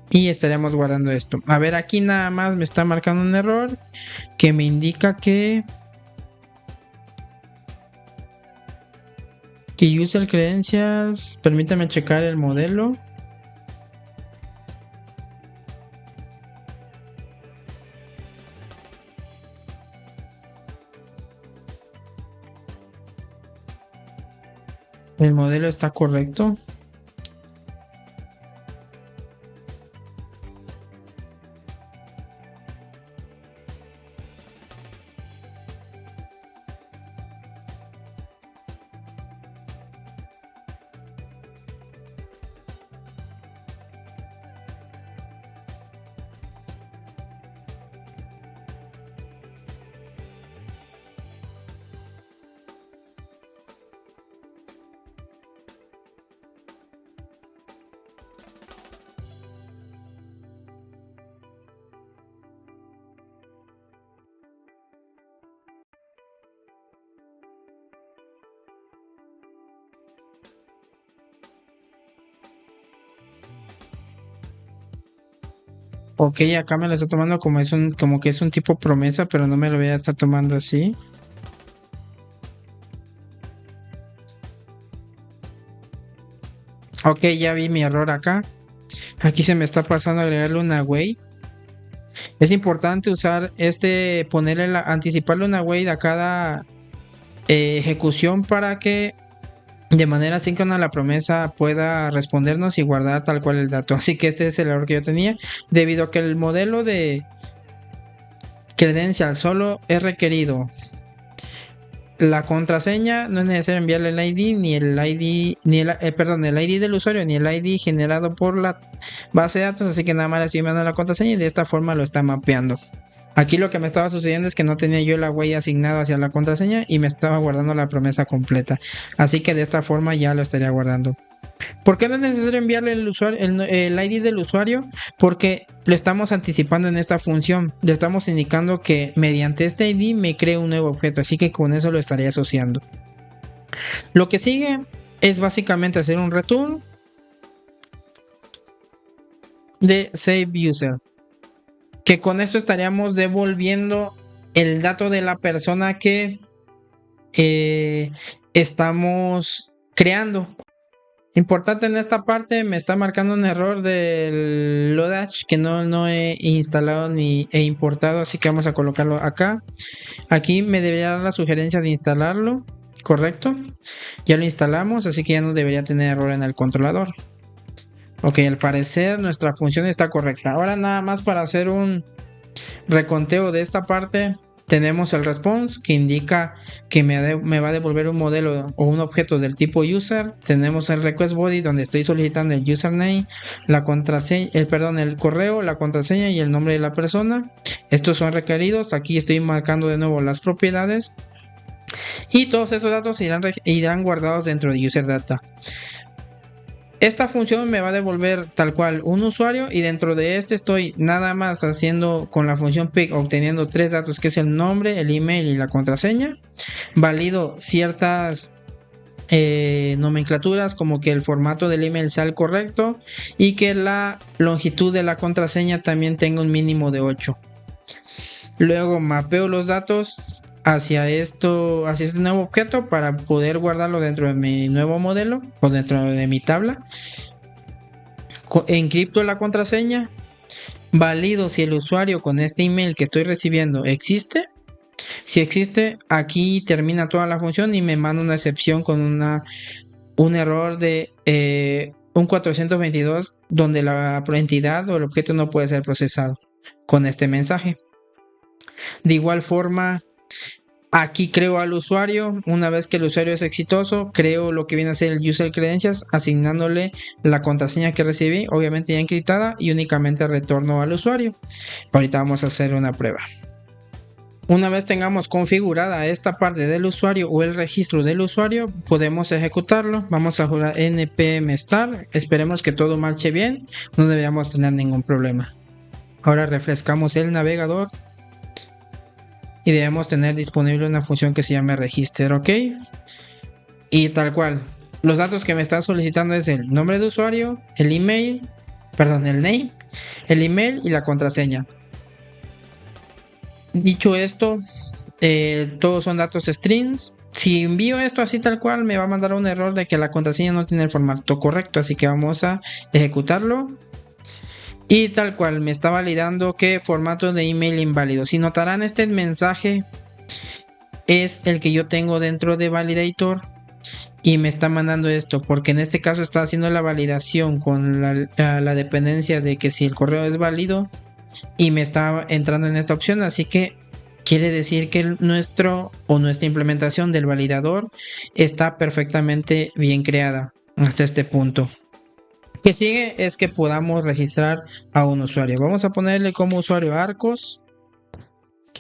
Y estaremos guardando esto. A ver, aquí nada más me está marcando un error que me indica que user credentials. Permítame checar el modelo. El modelo está correcto. Ok, acá me lo está tomando como que es un tipo promesa, pero no me lo voy a estar tomando así. Ok, ya vi mi error acá. Aquí se me está pasando agregarle una await. Es importante usar anticiparle una await a cada ejecución para que de manera síncrona la promesa pueda respondernos y guardar tal cual el dato. Así que este es el error que yo tenía, debido a que el modelo de credencial solo es requerido la contraseña, no es necesario enviarle el ID ni el ID el ID del usuario ni el ID generado por la base de datos, así que nada más le estoy enviando la contraseña y de esta forma lo está mapeando. Aquí lo que me estaba sucediendo es que no tenía yo la huella asignada hacia la contraseña y me estaba guardando la promesa completa, así que de esta forma ya lo estaría guardando. ¿Por qué no es necesario enviarle el ID del usuario? Porque lo estamos anticipando en esta función. Le estamos indicando que mediante este ID me cree un nuevo objeto, así que con eso lo estaría asociando. Lo que sigue es básicamente hacer un return de save user, que con esto estaríamos devolviendo el dato de la persona que estamos creando. Importante en esta parte, me está marcando un error del Lodash que no he instalado ni he importado, así que vamos a colocarlo acá. Aquí me debería dar la sugerencia de instalarlo, correcto. Ya lo instalamos, así que ya no debería tener error en el controlador. Ok, al parecer nuestra función está correcta. Ahora nada más para hacer un reconteo de esta parte, tenemos el response que indica que me va a devolver un modelo o un objeto del tipo user. Tenemos el request body donde estoy solicitando el username, la contraseña, el correo, la contraseña y el nombre de la persona. Estos son requeridos. Aquí estoy marcando de nuevo las propiedades y todos esos datos irán guardados dentro de user data. Esta función me va a devolver tal cual un usuario y dentro de este estoy nada más haciendo con la función pick obteniendo tres datos que es el nombre, el email y la contraseña. Valido ciertas nomenclaturas como que el formato del email sea el correcto y que la longitud de la contraseña también tenga un mínimo de 8. Luego mapeo los datos hacia este nuevo objeto para poder guardarlo dentro de mi nuevo modelo o dentro de mi tabla. Encripto la contraseña, valido si el usuario con este email que estoy recibiendo existe. Si existe, aquí termina toda la función y me manda una excepción con un error de un 422 donde la entidad o el objeto no puede ser procesado con este mensaje. De igual forma, aquí creo al usuario. Una vez que el usuario es exitoso, creo lo que viene a ser el user credentials, asignándole la contraseña que recibí, obviamente ya encriptada, y únicamente retorno al usuario. Ahorita vamos a hacer una prueba. Una vez tengamos configurada esta parte del usuario o el registro del usuario, podemos ejecutarlo. Vamos a jugar npm start. Esperemos que todo marche bien. No deberíamos tener ningún problema. Ahora refrescamos el navegador y debemos tener disponible una función que se llama register, ok. Y tal cual, los datos que me está solicitando es el nombre de usuario, el email, el name, el email y la contraseña. Dicho esto, todos son datos strings. Si envío esto así tal cual, me va a mandar un error de que la contraseña no tiene el formato correcto, así que vamos a ejecutarlo. Y tal cual, me está validando que formato de email inválido. Si notarán, este mensaje es el que yo tengo dentro de Validator y me está mandando esto, porque en este caso está haciendo la validación con la dependencia de que si el correo es válido y me está entrando en esta opción, así que quiere decir que nuestra implementación del validador está perfectamente bien creada hasta este punto. Que sigue es que podamos registrar a un usuario. Vamos a ponerle como usuario Arcos.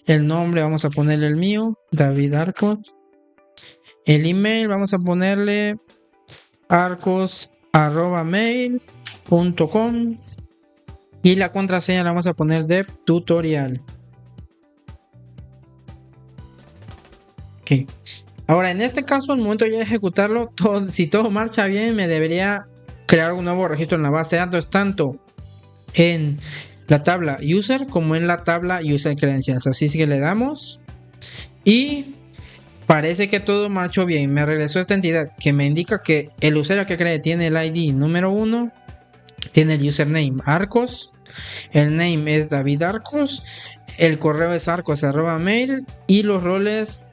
El nombre vamos a ponerle el mío, David Arcos. El email vamos a ponerle arcos@mail.com. Y la contraseña la vamos a poner de tutorial. Ok. Ahora en este caso, al momento ya de ejecutarlo, si todo marcha bien, me debería crear un nuevo registro en la base de datos, tanto en la tabla user como en la tabla user credencials. Así que le damos y parece que todo marchó bien. Me regresó esta entidad que me indica que el usuario que cree tiene el ID número 1, tiene el username Arcos, el name es David Arcos, el correo es arcos@mail y los roles,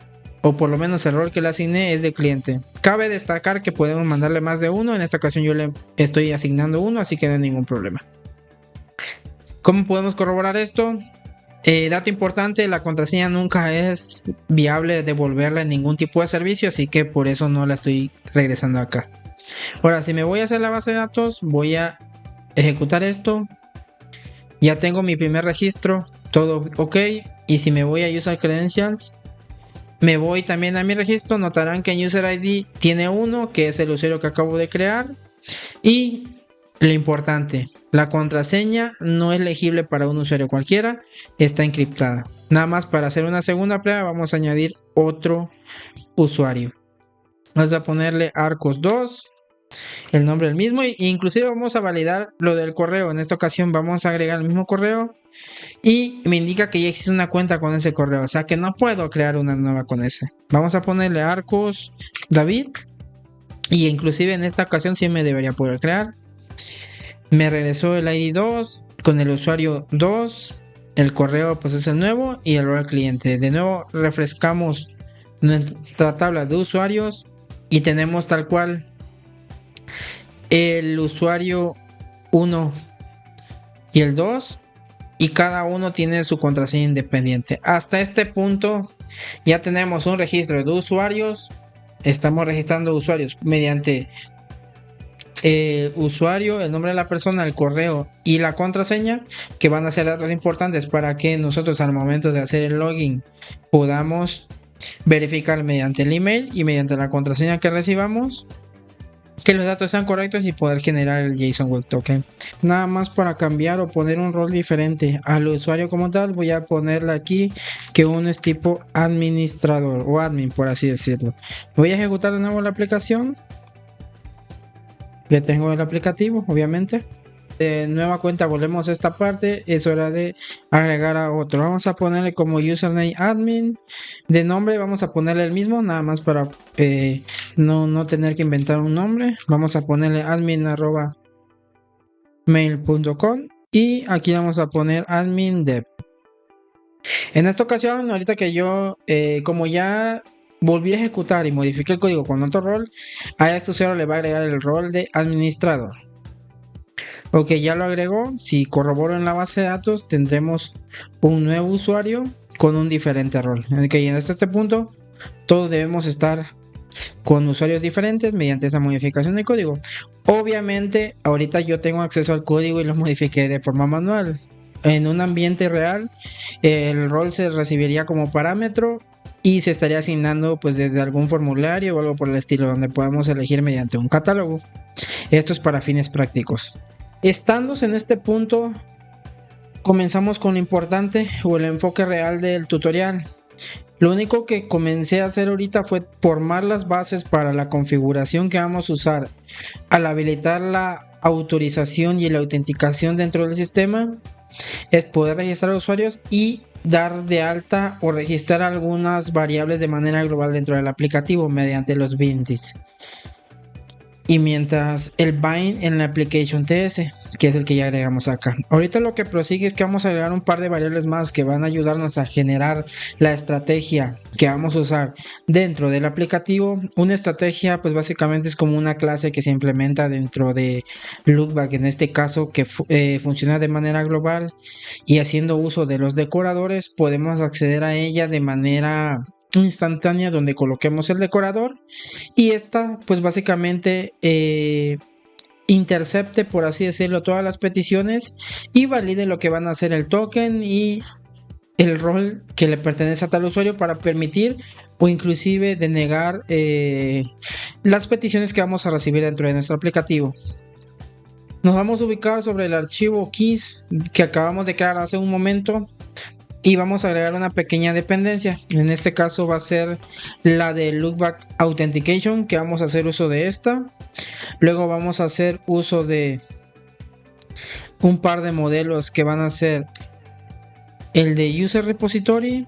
o por lo menos el rol que le asigné, es de cliente. Cabe destacar que podemos mandarle más de uno. En esta ocasión yo le estoy asignando uno, así que no hay ningún problema. ¿Cómo podemos corroborar esto? Dato importante, la contraseña nunca es viable devolverla en ningún tipo de servicio, así que por eso no la estoy regresando acá. Ahora, si me voy a hacer la base de datos, voy a ejecutar esto. Ya tengo mi primer registro, todo ok. Y si me voy a User Credentials, me voy también a mi registro. Notarán que en User ID tiene uno, que es el usuario que acabo de crear. Y lo importante, la contraseña no es legible para un usuario cualquiera, está encriptada. Nada más para hacer una segunda prueba vamos a añadir otro usuario. Vamos a ponerle Arcos2, el nombre el mismo, e inclusive vamos a validar lo del correo. En esta ocasión vamos a agregar el mismo correo y me indica que ya existe una cuenta con ese correo, o sea que no puedo crear una nueva con ese. Vamos a ponerle Arcos David y inclusive en esta ocasión sí me debería poder crear. Me regresó el ID 2 con el usuario 2, el correo pues es el nuevo y el rol cliente. De nuevo refrescamos nuestra tabla de usuarios y tenemos tal cual el usuario 1 y el 2, y cada uno tiene su contraseña independiente. Hasta este punto ya tenemos un registro de usuarios. Estamos registrando usuarios mediante usuario, el nombre de la persona, el correo y la contraseña, que van a ser datos importantes para que nosotros al momento de hacer el login podamos verificar mediante el email y mediante la contraseña que recibamos que los datos sean correctos y poder generar el JSON Web Token. Nada más para cambiar o poner un rol diferente al usuario como tal, voy a ponerle aquí que uno es tipo administrador o admin, por así decirlo. Voy a ejecutar de nuevo la aplicación. Ya tengo el aplicativo, obviamente. De nueva cuenta volvemos a esta parte. Es hora de agregar a otro. Vamos a ponerle como username admin. De nombre vamos a ponerle el mismo, nada más para no tener que inventar un nombre. Vamos a ponerle admin@mail.com y aquí vamos a poner admin dev. En esta ocasión, ahorita que yo como ya volví a ejecutar y modifiqué el código con otro rol, a este usuario le va a agregar el rol de administrador. Ok, ya lo agregó. Si corroboro en la base de datos, tendremos un nuevo usuario con un diferente rol. Ok, y hasta este punto, todos debemos estar con usuarios diferentes mediante esa modificación de código. Obviamente, ahorita yo tengo acceso al código y lo modifiqué de forma manual. En un ambiente real, el rol se recibiría como parámetro y se estaría asignando pues desde algún formulario o algo por el estilo, donde podamos elegir mediante un catálogo. Esto es para fines prácticos. Estando en este punto, comenzamos con lo importante o el enfoque real del tutorial. Lo único que comencé a hacer ahorita fue formar las bases para la configuración que vamos a usar al habilitar la autorización y la autenticación dentro del sistema. Es poder registrar usuarios y dar de alta o registrar algunas variables de manera global dentro del aplicativo mediante los bindings. Y mientras el bind en la application TS, que es el que ya agregamos acá. Ahorita lo que prosigue es que vamos a agregar un par de variables más que van a ayudarnos a generar la estrategia que vamos a usar dentro del aplicativo. Una estrategia pues básicamente es como una clase que se implementa dentro de Lookback, en este caso que funciona de manera global, y haciendo uso de los decoradores podemos acceder a ella de manera instantánea, donde coloquemos el decorador y esta pues básicamente intercepte, por así decirlo, todas las peticiones y valide lo que van a hacer el token y el rol que le pertenece a tal usuario para permitir o inclusive denegar las peticiones que vamos a recibir dentro de nuestro aplicativo. Nos vamos a ubicar sobre el archivo keys que acabamos de crear hace un momento y vamos a agregar una pequeña dependencia. En este caso va a ser la de Lookback Authentication, que vamos a hacer uso de esta. Luego vamos a hacer uso de un par de modelos que van a ser el de User Repository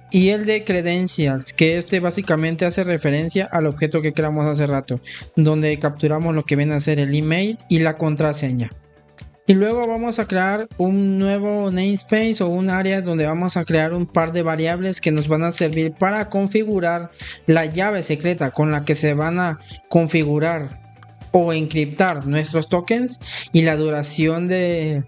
y el de Credentials, que este básicamente hace referencia al objeto que creamos hace rato, donde capturamos lo que viene a ser el email y la contraseña. Y luego vamos a crear un nuevo namespace o un área donde vamos a crear un par de variables que nos van a servir para configurar la llave secreta con la que se van a configurar o encriptar nuestros tokens y la duración del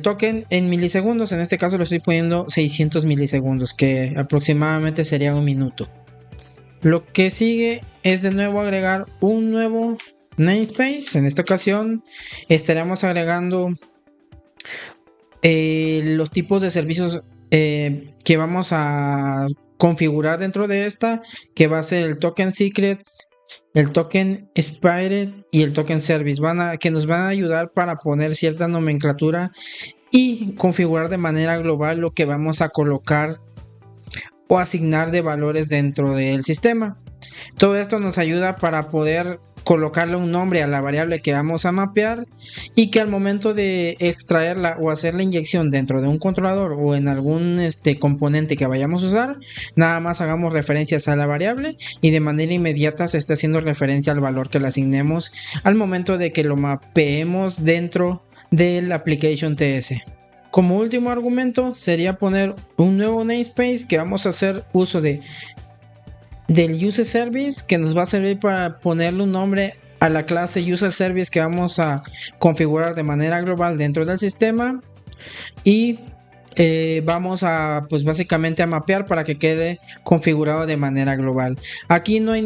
token en milisegundos. En este caso lo estoy poniendo 600 milisegundos, que aproximadamente sería un minuto. Lo que sigue es de nuevo agregar un nuevo namespace. En esta ocasión estaremos agregando los tipos de servicios que vamos a configurar dentro de esta, que va a ser el token secret, el token expired y el token service, que nos van a ayudar para poner cierta nomenclatura y configurar de manera global lo que vamos a colocar o asignar de valores dentro del sistema. Todo esto nos ayuda para poder colocarle un nombre a la variable que vamos a mapear y que al momento de extraerla o hacer la inyección dentro de un controlador o en algún componente que vayamos a usar, nada más hagamos referencias a la variable y de manera inmediata se esté haciendo referencia al valor que le asignemos al momento de que lo mapeemos dentro del application TS. Como último argumento sería poner un nuevo namespace que vamos a hacer uso del use service, que nos va a servir para ponerle un nombre a la clase user service que vamos a configurar de manera global dentro del sistema y vamos a pues básicamente a mapear para que quede configurado de manera global. Aquí no hay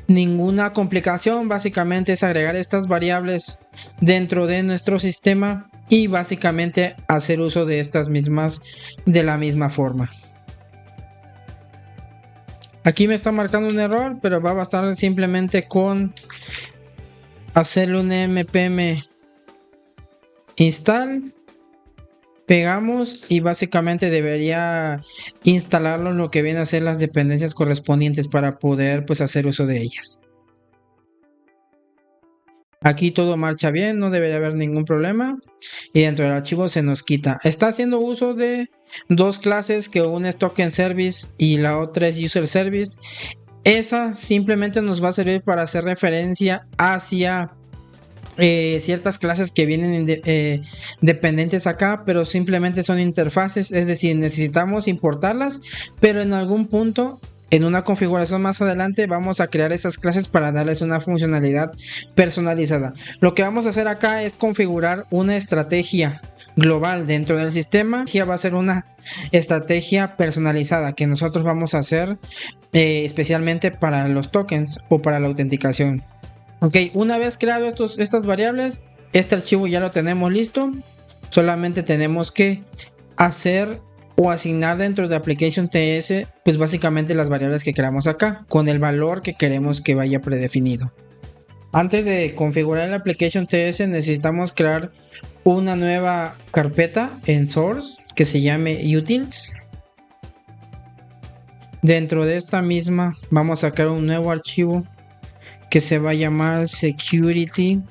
ninguna complicación, básicamente es agregar estas variables dentro de nuestro sistema y básicamente hacer uso de estas mismas de la misma forma. Aquí me está marcando un error, pero va a bastar simplemente con hacerle un npm install, pegamos y básicamente debería instalarlo lo que viene a ser las dependencias correspondientes para poder pues hacer uso de ellas. Aquí todo marcha bien, no debería haber ningún problema y dentro del archivo se nos quita. Está haciendo uso de dos clases, que una es token service y la otra es user service. Esa simplemente nos va a servir para hacer referencia hacia ciertas clases que vienen dependientes acá, pero simplemente son interfaces, es decir, necesitamos importarlas, pero en algún punto en una configuración más adelante vamos a crear esas clases para darles una funcionalidad personalizada. Lo que vamos a hacer acá es configurar una estrategia global dentro del sistema. Ya va a ser una estrategia personalizada que nosotros vamos a hacer especialmente para los tokens o para la autenticación. Ok, una vez creado estas variables, este archivo ya lo tenemos listo. Solamente tenemos que hacer o asignar dentro de application TS pues básicamente las variables que creamos acá con el valor que queremos que vaya predefinido. Antes de configurar el application TS necesitamos crear una nueva carpeta en source que se llame utils. Dentro de esta misma vamos a crear un nuevo archivo que se va a llamar security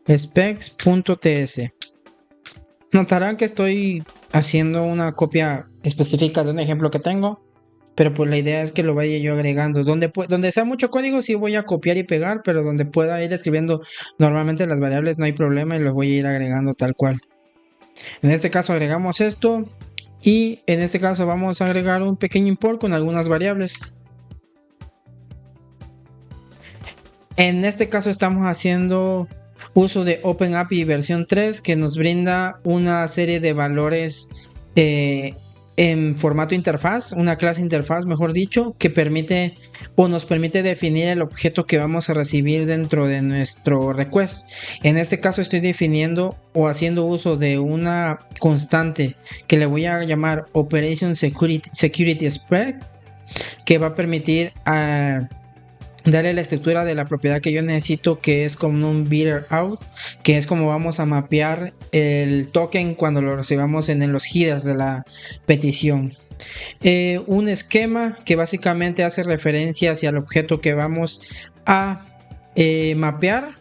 specs.ts. Notarán que estoy haciendo una copia específica de un ejemplo que tengo, pero pues la idea es que lo vaya yo agregando. Donde sea mucho código sí voy a copiar y pegar, pero donde pueda ir escribiendo normalmente las variables no hay problema y los voy a ir agregando tal cual. En este caso agregamos esto y en este caso vamos a agregar un pequeño import con algunas variables. En este caso estamos haciendo uso de OpenAPI versión 3 que nos brinda una serie de valores en formato interfaz, una clase interfaz mejor dicho, que permite o nos permite definir el objeto que vamos a recibir dentro de nuestro request. En este caso estoy definiendo o haciendo uso de una constante que le voy a llamar Operation Security Spec, que va a permitir darle la estructura de la propiedad que yo necesito, que es como un beater out, que es como vamos a mapear el token cuando lo recibamos en los headers de la petición. Un esquema que básicamente hace referencia hacia el objeto que vamos a mapear,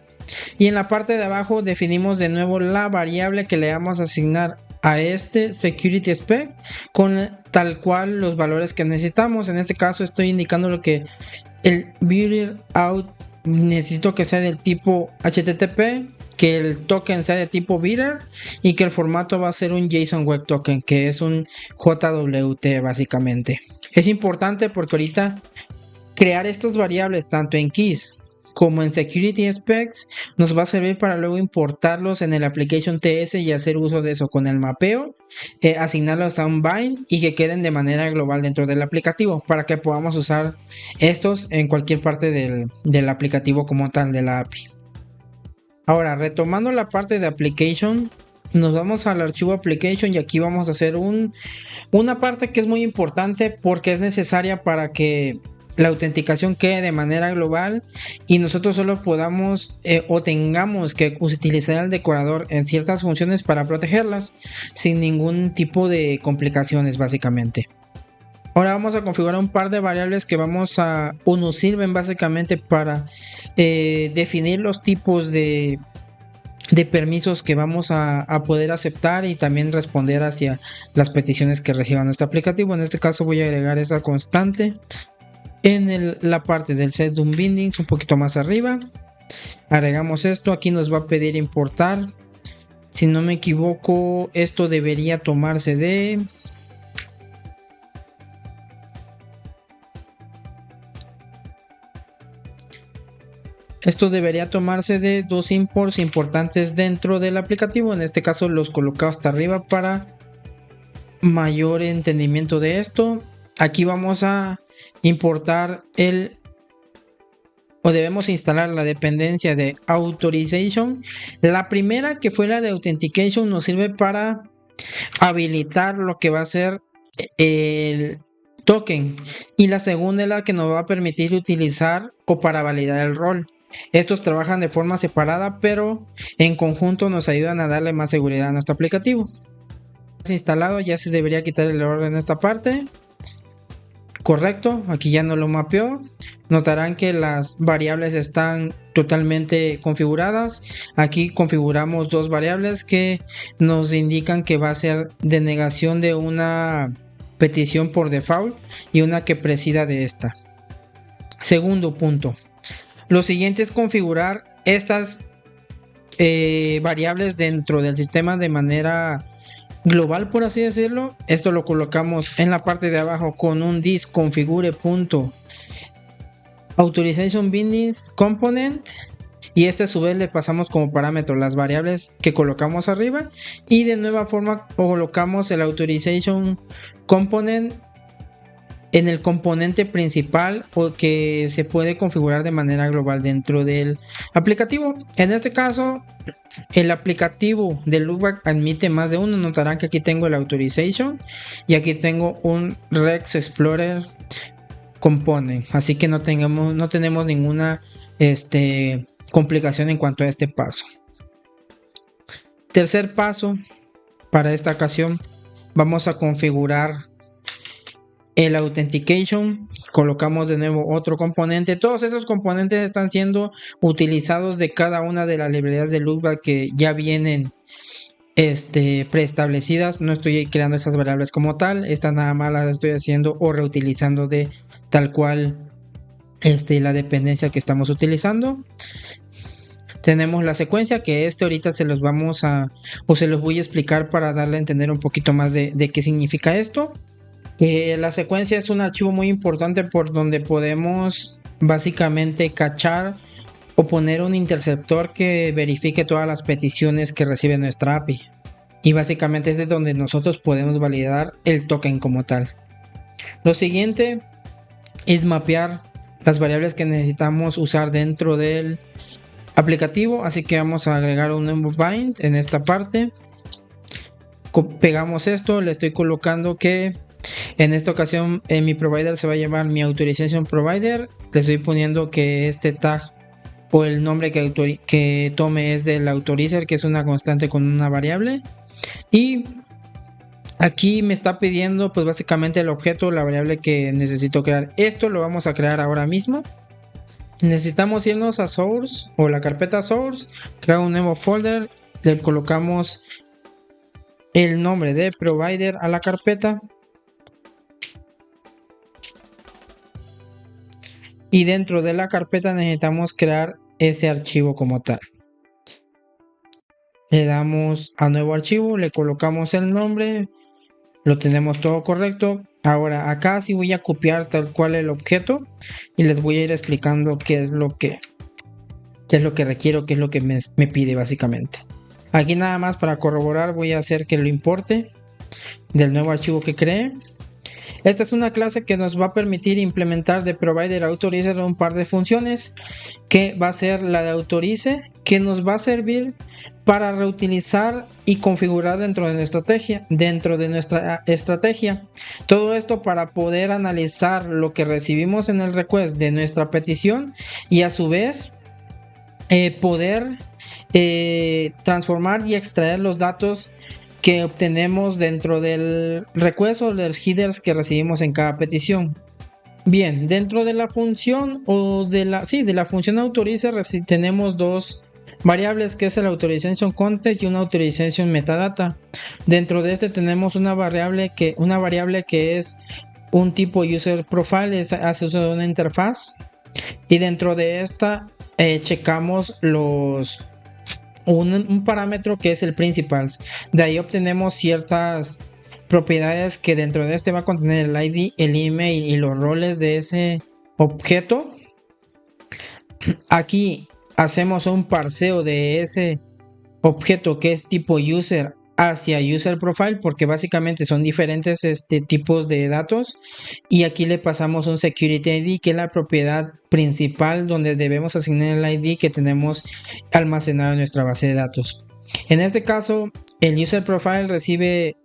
y en la parte de abajo definimos de nuevo la variable que le vamos a asignar a este security spec con tal cual los valores que necesitamos. En este caso estoy indicando lo que el beater out necesito que sea del tipo HTTP, que el token sea de tipo beater y que el formato va a ser un JSON Web Token, que es un JWT básicamente. Es importante porque ahorita crear estas variables tanto en keys como en security specs nos va a servir para luego importarlos en el application TS y hacer uso de eso con el mapeo, asignarlos a un bind y que queden de manera global dentro del aplicativo para que podamos usar estos en cualquier parte del aplicativo como tal de la API. Ahora, retomando la parte de application, nos vamos al archivo application y aquí vamos a hacer una parte que es muy importante porque es necesaria para que la autenticación quede de manera global y nosotros solo podamos o tengamos que utilizar el decorador en ciertas funciones para protegerlas sin ningún tipo de complicaciones básicamente. Ahora vamos a configurar un par de variables que nos sirven básicamente para definir los tipos de permisos que vamos a poder aceptar y también responder hacia las peticiones que reciba nuestro aplicativo. En este caso voy a agregar esa constante en la parte del set bindings un poquito más arriba. Agregamos esto. Aquí nos va a pedir importar Si no me equivoco, esto debería tomarse de... Esto debería tomarse de dos imports importantes dentro del aplicativo. En este caso los coloco hasta arriba para mayor entendimiento de esto. Aquí vamos a importar debemos instalar la dependencia de Authorization. La primera, que fue la de Authentication, nos sirve para habilitar lo que va a ser el token. Y la segunda es la que nos va a permitir utilizar o para validar el rol. Estos trabajan de forma separada, pero en conjunto nos ayudan a darle más seguridad a nuestro aplicativo. Instalado, ya se debería quitar el error en esta parte. Correcto, aquí ya no lo mapeó. Notarán que las variables están totalmente configuradas. Aquí configuramos dos variables que nos indican que va a ser denegación de una petición por default y una que presida de esta. Segundo punto. Lo siguiente es configurar estas variables dentro del sistema de manera global, por así decirlo. Esto lo colocamos en la parte de abajo con un disconfigure.authorization bindings component, y este a su vez le pasamos como parámetro las variables que colocamos arriba, y de nueva forma colocamos el authorization component en el componente principal, o que se puede configurar de manera global dentro del aplicativo. En este caso, el aplicativo de Loopback admite más de uno. Notarán que aquí tengo el Authorization y aquí tengo un Rex Explorer Component, así que no tenemos ninguna complicación en cuanto a este paso. Tercer paso, para esta ocasión vamos a configurar el Authentication. Colocamos de nuevo otro componente. Todos esos componentes están siendo utilizados de cada una de las librerías de Loopback que ya vienen preestablecidas. No estoy creando esas variables como tal. Estas nada más las estoy haciendo o reutilizando de tal cual la dependencia que estamos utilizando. Tenemos la secuencia, que ahorita se los vamos a, o se los voy a explicar para darle a entender un poquito más de qué significa esto. La secuencia es un archivo muy importante por donde podemos básicamente cachar o poner un interceptor que verifique todas las peticiones que recibe nuestra API, y básicamente es de donde nosotros podemos validar el token como tal. Lo siguiente es mapear las variables que necesitamos usar dentro del aplicativo, así que vamos a agregar un nuevo bind en esta parte. Pegamos esto, le estoy colocando que en esta ocasión mi provider se va a llamar mi authorization provider. Le estoy poniendo que este tag o el nombre que tome es del authorizer, que es una constante con una variable. Y aquí me está pidiendo pues básicamente el objeto, la variable que necesito crear. Esto lo vamos a crear ahora mismo. Necesitamos irnos a source o la carpeta source, crear un nuevo folder, le colocamos el nombre de provider a la carpeta. Y dentro de la carpeta necesitamos crear ese archivo como tal. Le damos a nuevo archivo, le colocamos el nombre, lo tenemos todo correcto. Ahora acá sí voy a copiar tal cual el objeto y les voy a ir explicando qué es lo que requiero, qué es lo que me pide básicamente. Aquí nada más para corroborar voy a hacer que lo importe del nuevo archivo que creé. Esta es una clase que nos va a permitir implementar de provider authorizer un par de funciones, que va a ser la de authorize, que nos va a servir para reutilizar y configurar dentro de nuestra estrategia. Todo esto para poder analizar lo que recibimos en el request de nuestra petición y a su vez poder transformar y extraer los datos que obtenemos dentro del request o de los headers que recibimos en cada petición. Bien, dentro de la función de la función authorizer tenemos dos variables, que es el authorization context y una authorization metadata. Dentro de este tenemos una variable que es un tipo user profile, hace uso de una interfaz, y dentro de esta checamos un parámetro que es el principals. De ahí obtenemos ciertas propiedades que dentro de este va a contener el ID, el email y los roles de ese objeto. Aquí hacemos un parseo de ese objeto que es tipo user hacia user profile, porque básicamente son diferentes tipos de datos, y aquí le pasamos un security ID, que es la propiedad principal donde debemos asignar el ID que tenemos almacenado en nuestra base de datos. En este caso, el user profile recibe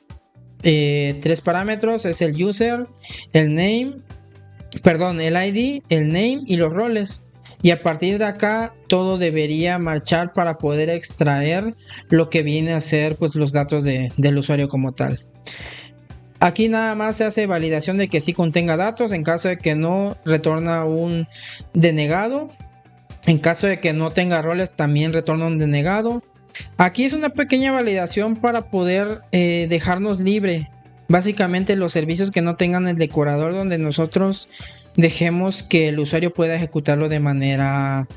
tres parámetros: es el user, el name, perdón, el ID, el name y los roles. Y a partir de acá todo debería marchar para poder extraer lo que viene a ser pues los datos del usuario como tal. Aquí nada más se hace validación de que sí contenga datos. En caso de que no, retorna un denegado. En caso de que no tenga roles, también retorna un denegado. Aquí es una pequeña validación para poder dejarnos libre. Básicamente los servicios que no tengan el decorador, donde nosotros dejemos que el usuario pueda ejecutarlo de manera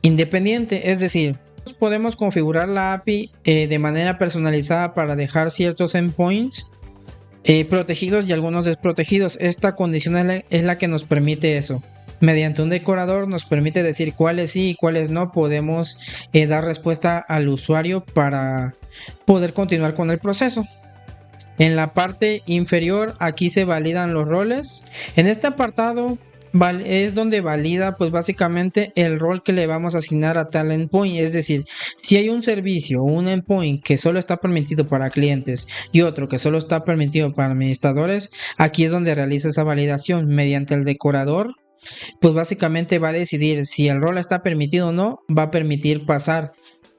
independiente. Es decir, podemos configurar la API de manera personalizada para dejar ciertos endpoints protegidos y algunos desprotegidos. Esta condición es la que nos permite eso. Mediante un decorador nos permite decir cuáles sí y cuáles no podemos dar respuesta al usuario para poder continuar con el proceso. En la parte inferior aquí se validan los roles. En este apartado es donde valida pues básicamente el rol que le vamos a asignar a tal endpoint. Es decir, si hay un servicio o un endpoint que solo está permitido para clientes y otro que solo está permitido para administradores, aquí es donde realiza esa validación. Mediante el decorador pues básicamente va a decidir si el rol está permitido o no, va a permitir pasar,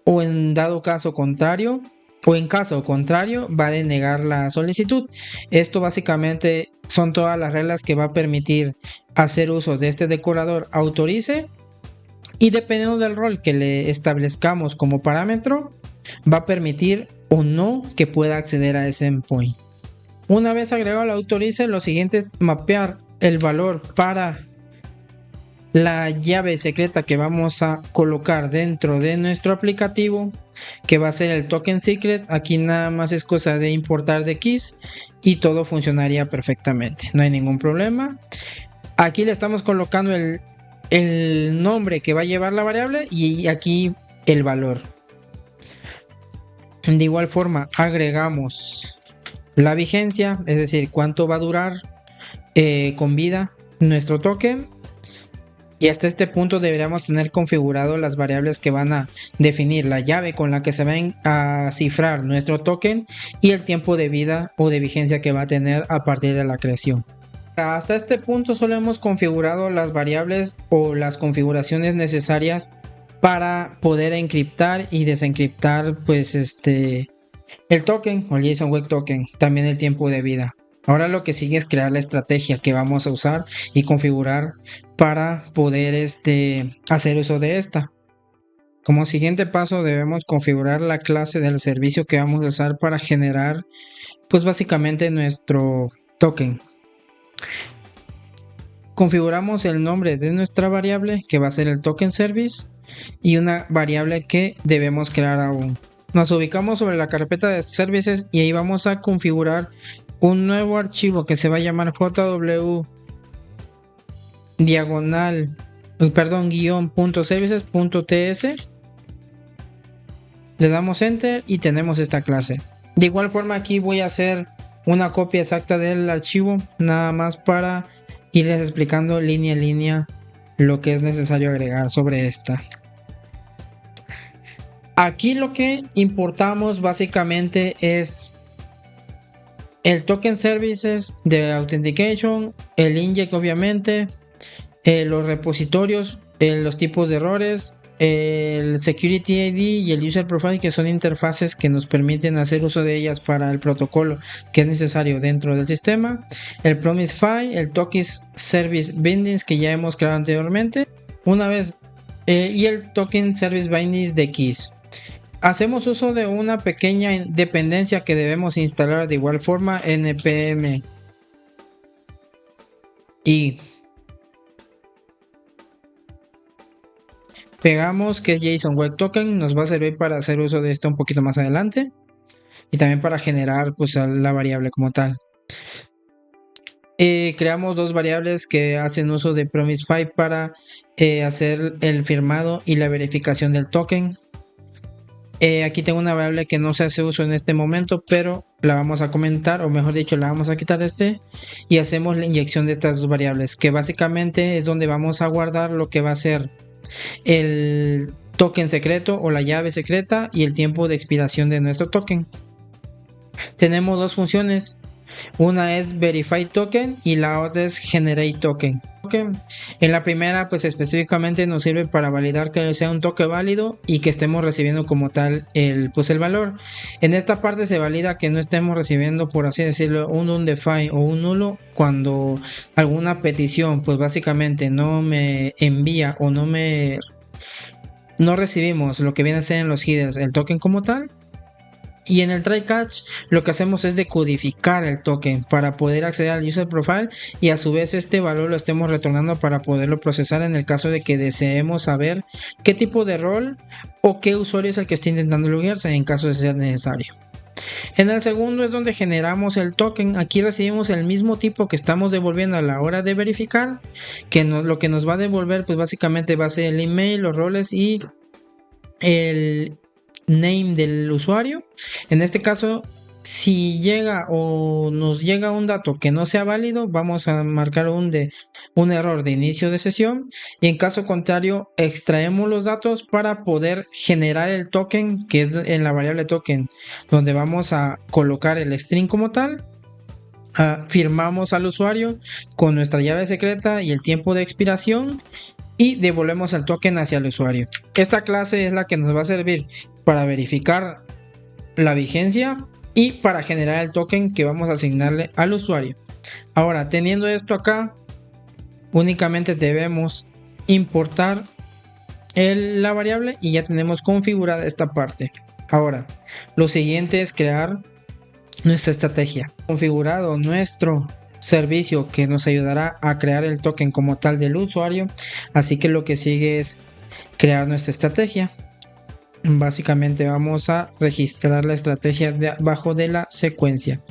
o en dado caso contrario, o en caso contrario va a denegar la solicitud. Esto básicamente son todas las reglas que va a permitir hacer uso de este decorador autorice, y dependiendo del rol que le establezcamos como parámetro, va a permitir o no que pueda acceder a ese endpoint. Una vez agregado el autorice, lo siguiente es mapear el valor para la llave secreta que vamos a colocar dentro de nuestro aplicativo, que va a ser el token secret. Aquí nada más es cosa de importar de keys y todo funcionaría perfectamente, no hay ningún problema. Aquí le estamos colocando el nombre que va a llevar la variable y aquí el valor. De igual forma agregamos la vigencia, es decir, cuánto va a durar con vida nuestro token. Y hasta este punto deberíamos tener configurado las variables que van a definir la llave con la que se va a cifrar nuestro token y el tiempo de vida o de vigencia que va a tener a partir de la creación. Hasta este punto solo hemos configurado las variables o las configuraciones necesarias para poder encriptar y desencriptar pues el token o el JSON Web Token, también el tiempo de vida. Ahora lo que sigue es crear la estrategia que vamos a usar y configurar para poder hacer uso de esta. Como siguiente paso debemos configurar la clase del servicio que vamos a usar para generar pues básicamente nuestro token. Configuramos el nombre de nuestra variable, que va a ser el token service, y una variable que debemos crear aún. Nos ubicamos sobre la carpeta de services y ahí vamos a configurar un nuevo archivo que se va a llamar jw-services.ts. Le damos enter y tenemos esta clase. De igual forma aquí voy a hacer una copia exacta del archivo, nada más para irles explicando línea a línea lo que es necesario agregar sobre esta. Aquí lo que importamos básicamente es el token services de authentication, el inject obviamente, los repositorios, los tipos de errores, el security ID y el user profile, que son interfaces que nos permiten hacer uso de ellas para el protocolo que es necesario dentro del sistema, el promise file, el token service bindings que ya hemos creado anteriormente, y el token service bindings de keys. Hacemos uso de una pequeña dependencia que debemos instalar de igual forma, npm y Pegamos que es JSON Web Token, nos va a servir para hacer uso de esto un poquito más adelante y también para generar pues la variable como tal. Creamos dos variables que hacen uso de PromisePy para hacer el firmado y la verificación del token. Aquí tengo una variable que no se hace uso en este momento, pero la vamos a comentar, o mejor dicho, la vamos a quitar y hacemos la inyección de estas dos variables, que básicamente es donde vamos a guardar lo que va a ser el token secreto o la llave secreta y el tiempo de expiración de nuestro token. Tenemos dos funciones. Una es Verify Token y la otra es Generate Token. En la primera pues específicamente nos sirve para validar que sea un token válido y que estemos recibiendo como tal el valor. En esta parte se valida que no estemos recibiendo, por así decirlo, un undefined o un nulo cuando alguna petición pues básicamente no me envía o no recibimos lo que viene a ser en los headers el token como tal. Y en el try catch lo que hacemos es decodificar el token para poder acceder al user profile y a su vez este valor lo estemos retornando para poderlo procesar en el caso de que deseemos saber qué tipo de rol o qué usuario es el que está intentando loguearse en caso de ser necesario. En el segundo es donde generamos el token. Aquí recibimos el mismo tipo que estamos devolviendo a la hora de verificar, que lo que nos va a devolver pues básicamente va a ser el email, los roles y el name del usuario. En este caso, si llega o nos llega un dato que no sea válido, vamos a marcar un error de inicio de sesión, y en caso contrario extraemos los datos para poder generar el token, que es en la variable token donde vamos a colocar el string como tal. Firmamos al usuario con nuestra llave secreta y el tiempo de expiración y devolvemos el token hacia el usuario. Esta clase es la que nos va a servir para verificar la vigencia y para generar el token que vamos a asignarle al usuario. Ahora, teniendo esto acá, únicamente debemos importar la variable y ya tenemos configurada esta parte. Ahora, lo siguiente es crear nuestra estrategia. Configurado nuestro servicio que nos ayudará a crear el token como tal del usuario, así que lo que sigue es crear nuestra estrategia. Básicamente vamos a registrar la estrategia debajo de la secuencia.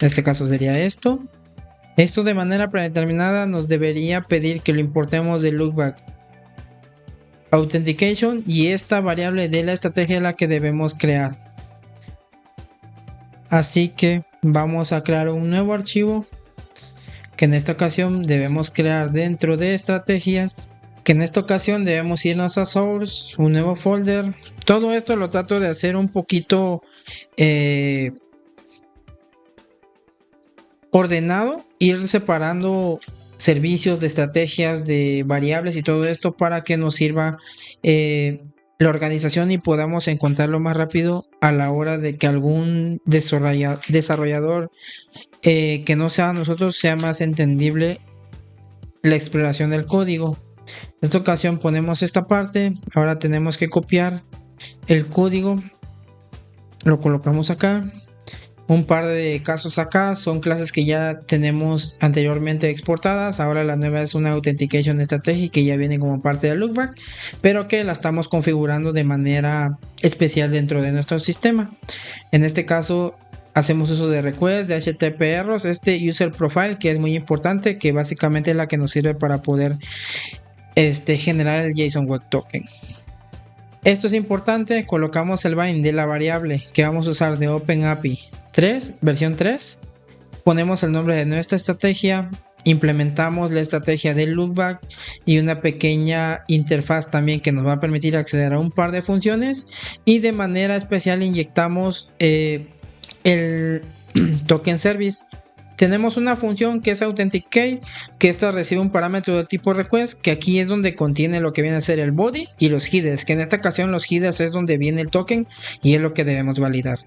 En este caso sería esto. Esto de manera predeterminada nos debería pedir que lo importemos de loopback authentication y esta variable de la estrategia es la que debemos crear. Así que vamos a crear un nuevo archivo que en esta ocasión debemos crear dentro de estrategias, que en esta ocasión debemos irnos a source, un nuevo folder. Todo esto lo trato de hacer un poquito ordenado, ir separando servicios de estrategias, de variables y todo esto para que nos sirva la organización y podamos encontrarlo más rápido a la hora de que algún desarrollador que no sea nosotros sea más entendible la exploración del código. En esta ocasión ponemos esta parte. Ahora tenemos que copiar el código, lo colocamos acá. Un par de casos acá son clases que ya tenemos anteriormente exportadas. Ahora la nueva es una authentication strategy que ya viene como parte del loopback, pero que la estamos configurando de manera especial dentro de nuestro sistema. En este caso hacemos uso de request, de HTTP errors, este user profile que es muy importante, que básicamente es la que nos sirve para poder generar el JSON Web Token. Esto es importante. Colocamos el bind de la variable que vamos a usar de OpenAPI 3, versión 3. Ponemos el nombre de nuestra estrategia. Implementamos la estrategia del loopback y una pequeña interfaz también que nos va a permitir acceder a un par de funciones. Y de manera especial inyectamos el token service. Tenemos una función que es authenticate, que esta recibe un parámetro del tipo request, que aquí es donde contiene lo que viene a ser el body y los headers, que en esta ocasión los headers es donde viene el token y es lo que debemos validar.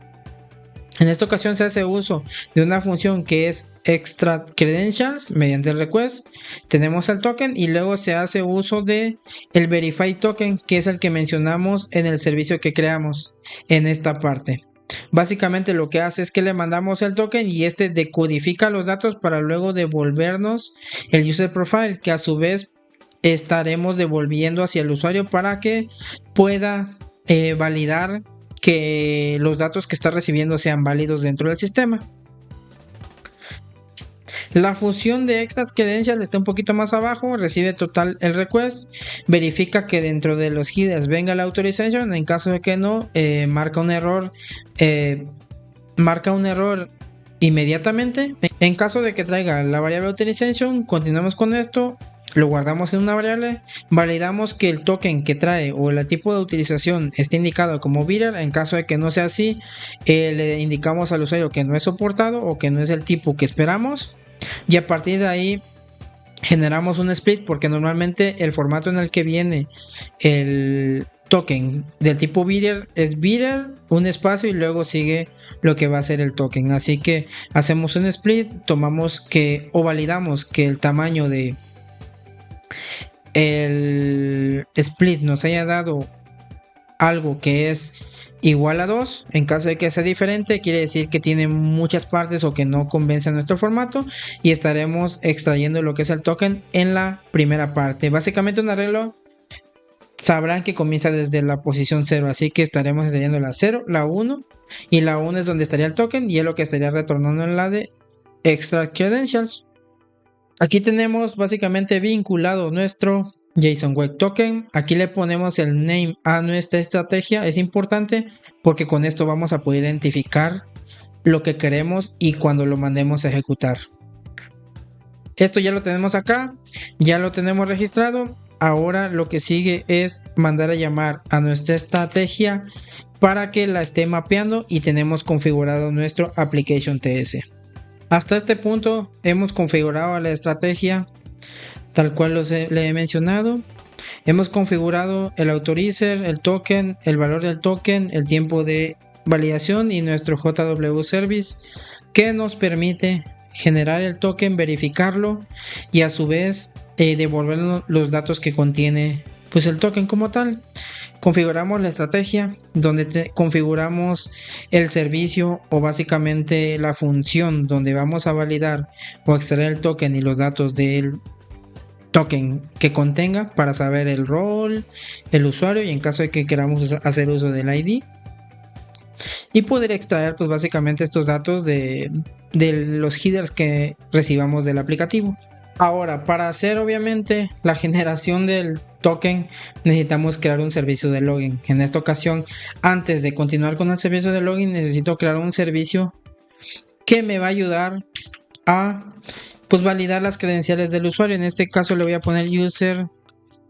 En esta ocasión se hace uso de una función que es extract credentials mediante el request. Tenemos el token y luego se hace uso de el verify token, que es el que mencionamos en el servicio que creamos en esta parte. Básicamente lo que hace es que le mandamos el token y este decodifica los datos para luego devolvernos el user profile, que a su vez estaremos devolviendo hacia el usuario para que pueda validar que los datos que está recibiendo sean válidos dentro del sistema. La función de extras credentials está un poquito más abajo, recibe total el request, verifica que dentro de los headers venga la authorización, en caso de que no, marca un error inmediatamente. En caso de que traiga la variable authorization, continuamos con esto, lo guardamos en una variable, validamos que el token que trae o el tipo de utilización esté indicado como bidder. En caso de que no sea así, le indicamos al usuario que no es soportado o que no es el tipo que esperamos, y a partir de ahí generamos un split, porque normalmente el formato en el que viene el token del tipo bidder es bidder, un espacio y luego sigue lo que va a ser el token. Así que hacemos un split, tomamos o validamos que el tamaño de el split nos haya dado algo que es igual a 2. En caso de que sea diferente, quiere decir que tiene muchas partes o que no convence a nuestro formato, y estaremos extrayendo lo que es el token en la primera parte. Básicamente un arreglo, sabrán que comienza desde la posición 0, así que estaremos extrayendo la 0, la 1, y la 1 es donde estaría el token y es lo que estaría retornando en la de extra credentials. Aquí tenemos básicamente vinculado nuestro JSON Web Token. Aquí le ponemos el name a nuestra estrategia. Es importante porque con esto vamos a poder identificar lo que queremos y cuando lo mandemos a ejecutar. Esto ya lo tenemos acá, ya lo tenemos registrado. Ahora lo que sigue es mandar a llamar a nuestra estrategia para que la esté mapeando, y tenemos configurado nuestro application TS. Hasta este punto hemos configurado la estrategia tal cual le he mencionado. Hemos configurado el authorizer, el token, el valor del token, el tiempo de validación y nuestro JW Service, que nos permite generar el token, verificarlo y a su vez devolvernos los datos que contiene pues el token como tal. Configuramos la estrategia donde configuramos el servicio o básicamente la función donde vamos a validar o extraer el token y los datos del token que contenga para saber el rol, el usuario y en caso de que queramos hacer uso del ID, y poder extraer pues básicamente estos datos de los headers que recibamos del aplicativo. Ahora, para hacer obviamente la generación del token necesitamos crear un servicio de login. En esta ocasión, antes de continuar con el servicio de login, necesito crear un servicio que me va a ayudar a pues validar las credenciales del usuario. En este caso le voy a poner user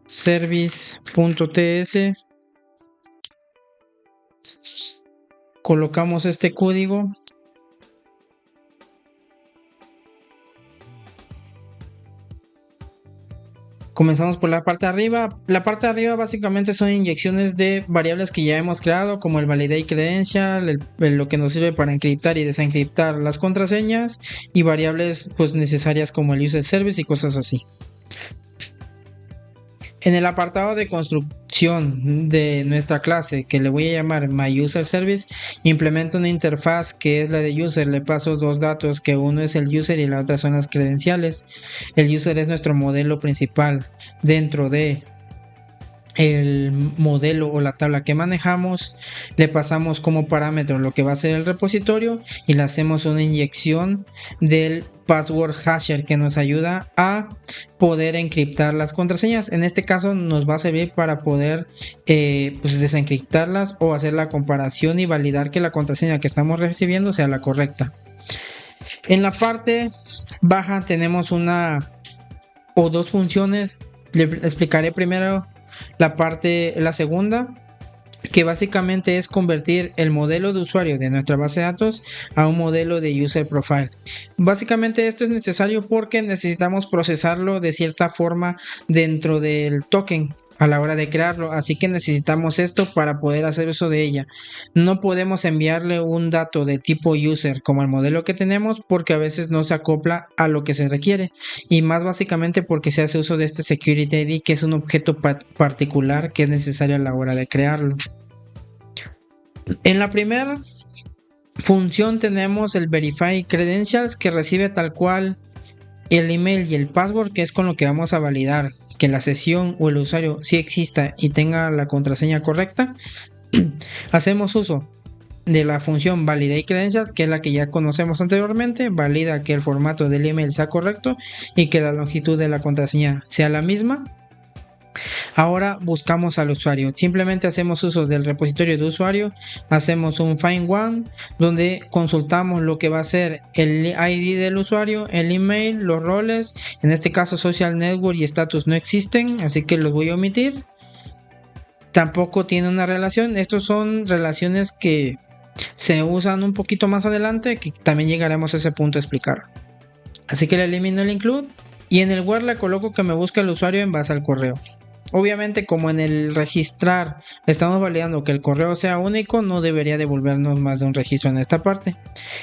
service.ts. Colocamos este código. Comenzamos por la parte de arriba. La parte de arriba básicamente son inyecciones de variables que ya hemos creado, como el validate credential, lo que nos sirve para encriptar y desencriptar las contraseñas, y variables pues necesarias como el user service y cosas así. En el apartado de construcción de nuestra clase, que le voy a llamar MyUserService, implemento una interfaz que es la de user. Le paso dos datos, que uno es el user y la otra son las credenciales. El user es nuestro modelo principal dentro de el modelo o la tabla que manejamos. Le pasamos como parámetro lo que va a ser el repositorio y le hacemos una inyección del password hasher que nos ayuda a poder encriptar las contraseñas. En este caso nos va a servir para poder pues desencriptarlas o hacer la comparación y validar que la contraseña que estamos recibiendo sea la correcta. En la parte baja tenemos una o dos funciones. Le explicaré primero la segunda, que básicamente es convertir el modelo de usuario de nuestra base de datos a un modelo de user profile. Básicamente esto es necesario porque necesitamos procesarlo de cierta forma dentro del token a la hora de crearlo, así que necesitamos esto para poder hacer uso de ella. No podemos enviarle un dato de tipo user como el modelo que tenemos, porque a veces no se acopla a lo que se requiere, y más básicamente porque se hace uso de este security ID, que es un objeto particular que es necesario a la hora de crearlo. En la primera función tenemos el verify credentials, que recibe tal cual el email y el password, que es con lo que vamos a validar que la sesión o el usuario sí exista y tenga la contraseña correcta, hacemos uso de la función validate credentials, que es la que ya conocemos anteriormente. Valida que el formato del email sea correcto y que la longitud de la contraseña sea la misma. Ahora buscamos al usuario, simplemente hacemos uso del repositorio de usuario, hacemos un find one donde consultamos lo que va a ser el ID del usuario, el email, los roles. En este caso social network y status no existen, así que los voy a omitir. Tampoco tiene una relación. Estos son relaciones que se usan un poquito más adelante, que también llegaremos a ese punto a explicar. Así que le elimino el include y en el where le coloco que me busque el usuario en base al correo. Obviamente, como en el registrar estamos validando que el correo sea único, no debería devolvernos más de un registro en esta parte.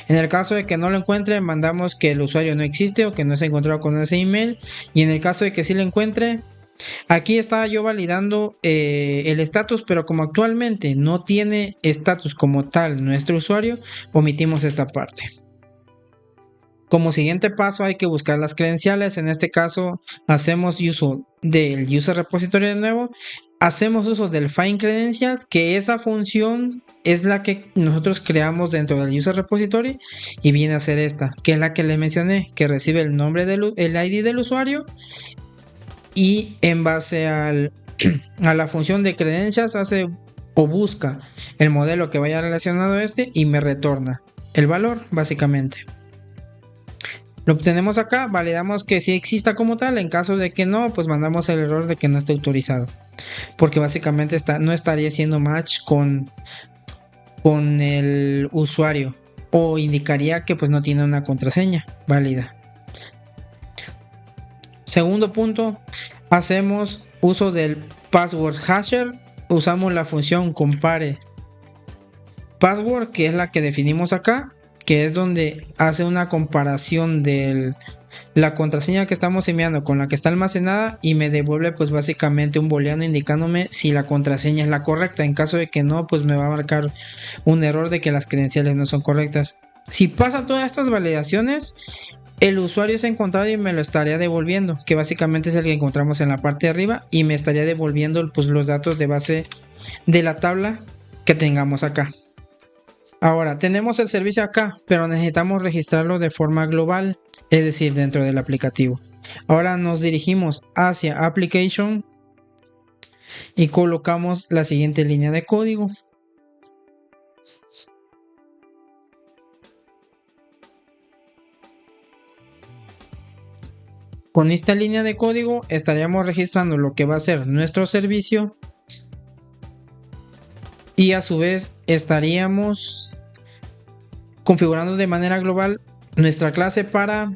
En el caso de que no lo encuentre, mandamos que el usuario no existe o que no se ha encontrado con ese email. Y en el caso de que sí lo encuentre, aquí estaba yo validando el estatus, pero como actualmente no tiene estatus como tal nuestro usuario, omitimos esta parte. Como siguiente paso hay que buscar las credenciales. En este caso hacemos uso del user repository de nuevo. Hacemos uso del find credentials, que esa función es la que nosotros creamos dentro del user repository y viene a ser esta, que es la que le mencioné, que recibe el nombre el ID del usuario y en base a la función de credentials hace o busca el modelo que vaya relacionado a este y me retorna el valor básicamente. Lo obtenemos acá, validamos que sí exista como tal. En caso de que no, pues mandamos el error de que no esté autorizado, porque básicamente no estaría haciendo match con el usuario, o indicaría que pues no tiene una contraseña válida. Segundo punto, hacemos uso del password hasher. Usamos la función compare password, que es la que definimos acá, que es donde hace una comparación de la contraseña que estamos enviando con la que está almacenada y me devuelve pues básicamente un booleano indicándome si la contraseña es la correcta. En caso de que no, pues me va a marcar un error de que las credenciales no son correctas. Si pasa todas estas validaciones, el usuario es encontrado y me lo estaría devolviendo, que básicamente es el que encontramos en la parte de arriba, y me estaría devolviendo pues los datos de base de la tabla que tengamos acá. Ahora, tenemos el servicio acá, pero necesitamos registrarlo de forma global, es decir, dentro del aplicativo. Ahora nos dirigimos hacia Application y colocamos la siguiente línea de código. Con esta línea de código estaríamos registrando lo que va a ser nuestro servicio y a su vez estaríamos configurando de manera global nuestra clase para...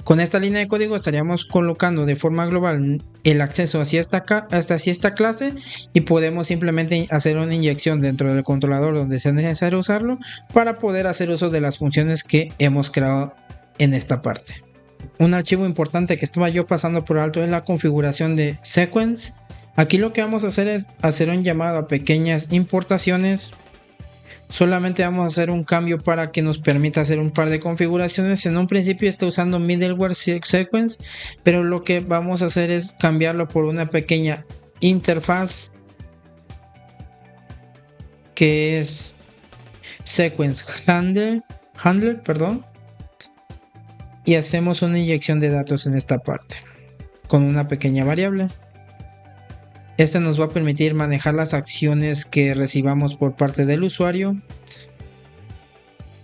Con esta línea de código estaríamos colocando de forma global el acceso hacia esta clase y podemos simplemente hacer una inyección dentro del controlador donde sea necesario usarlo para poder hacer uso de las funciones que hemos creado en esta parte. Un archivo importante que estaba yo pasando por alto es la configuración de sequence. Aquí lo que vamos a hacer es hacer un llamado a pequeñas importaciones. Solamente vamos a hacer un cambio para que nos permita hacer un par de configuraciones. En un principio está usando middleware sequence, pero lo que vamos a hacer es cambiarlo por una pequeña interfaz que es sequence handler, y hacemos una inyección de datos en esta parte con una pequeña variable. Este nos va a permitir manejar las acciones que recibamos por parte del usuario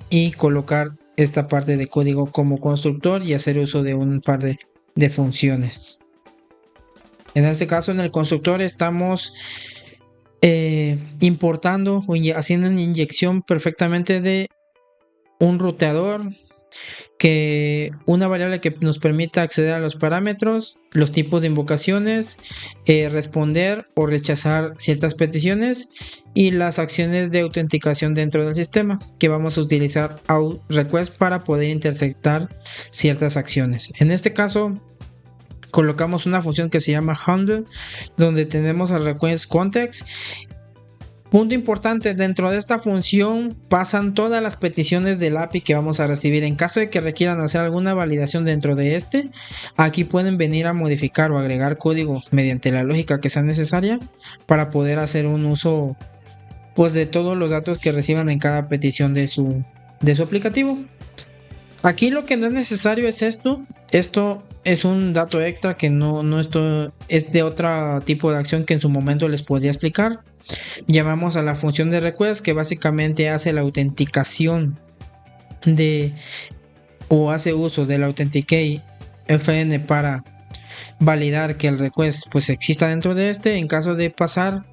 y colocar esta parte de código como constructor y hacer uso de un par de funciones. En este caso, en el constructor estamos importando o haciendo una inyección perfectamente de un ruteador, que una variable que nos permita acceder a los parámetros, los tipos de invocaciones, responder o rechazar ciertas peticiones y las acciones de autenticación dentro del sistema, que vamos a utilizar request para poder interceptar ciertas acciones. En este caso colocamos una función que se llama handle, donde tenemos el request context Punto importante, dentro de esta función pasan todas las peticiones del API que vamos a recibir. En caso de que requieran hacer alguna validación dentro de aquí pueden venir a modificar o agregar código mediante la lógica que sea necesaria para poder hacer un uso pues de todos los datos que reciban en cada petición de su aplicativo. Aquí lo que no es necesario es esto es un dato extra que esto es de otro tipo de acción que en su momento les podría explicar. Llamamos a la función de request, que básicamente hace la autenticación o hace uso del Authenticate FN para validar que el request pues exista dentro de en caso de pasar,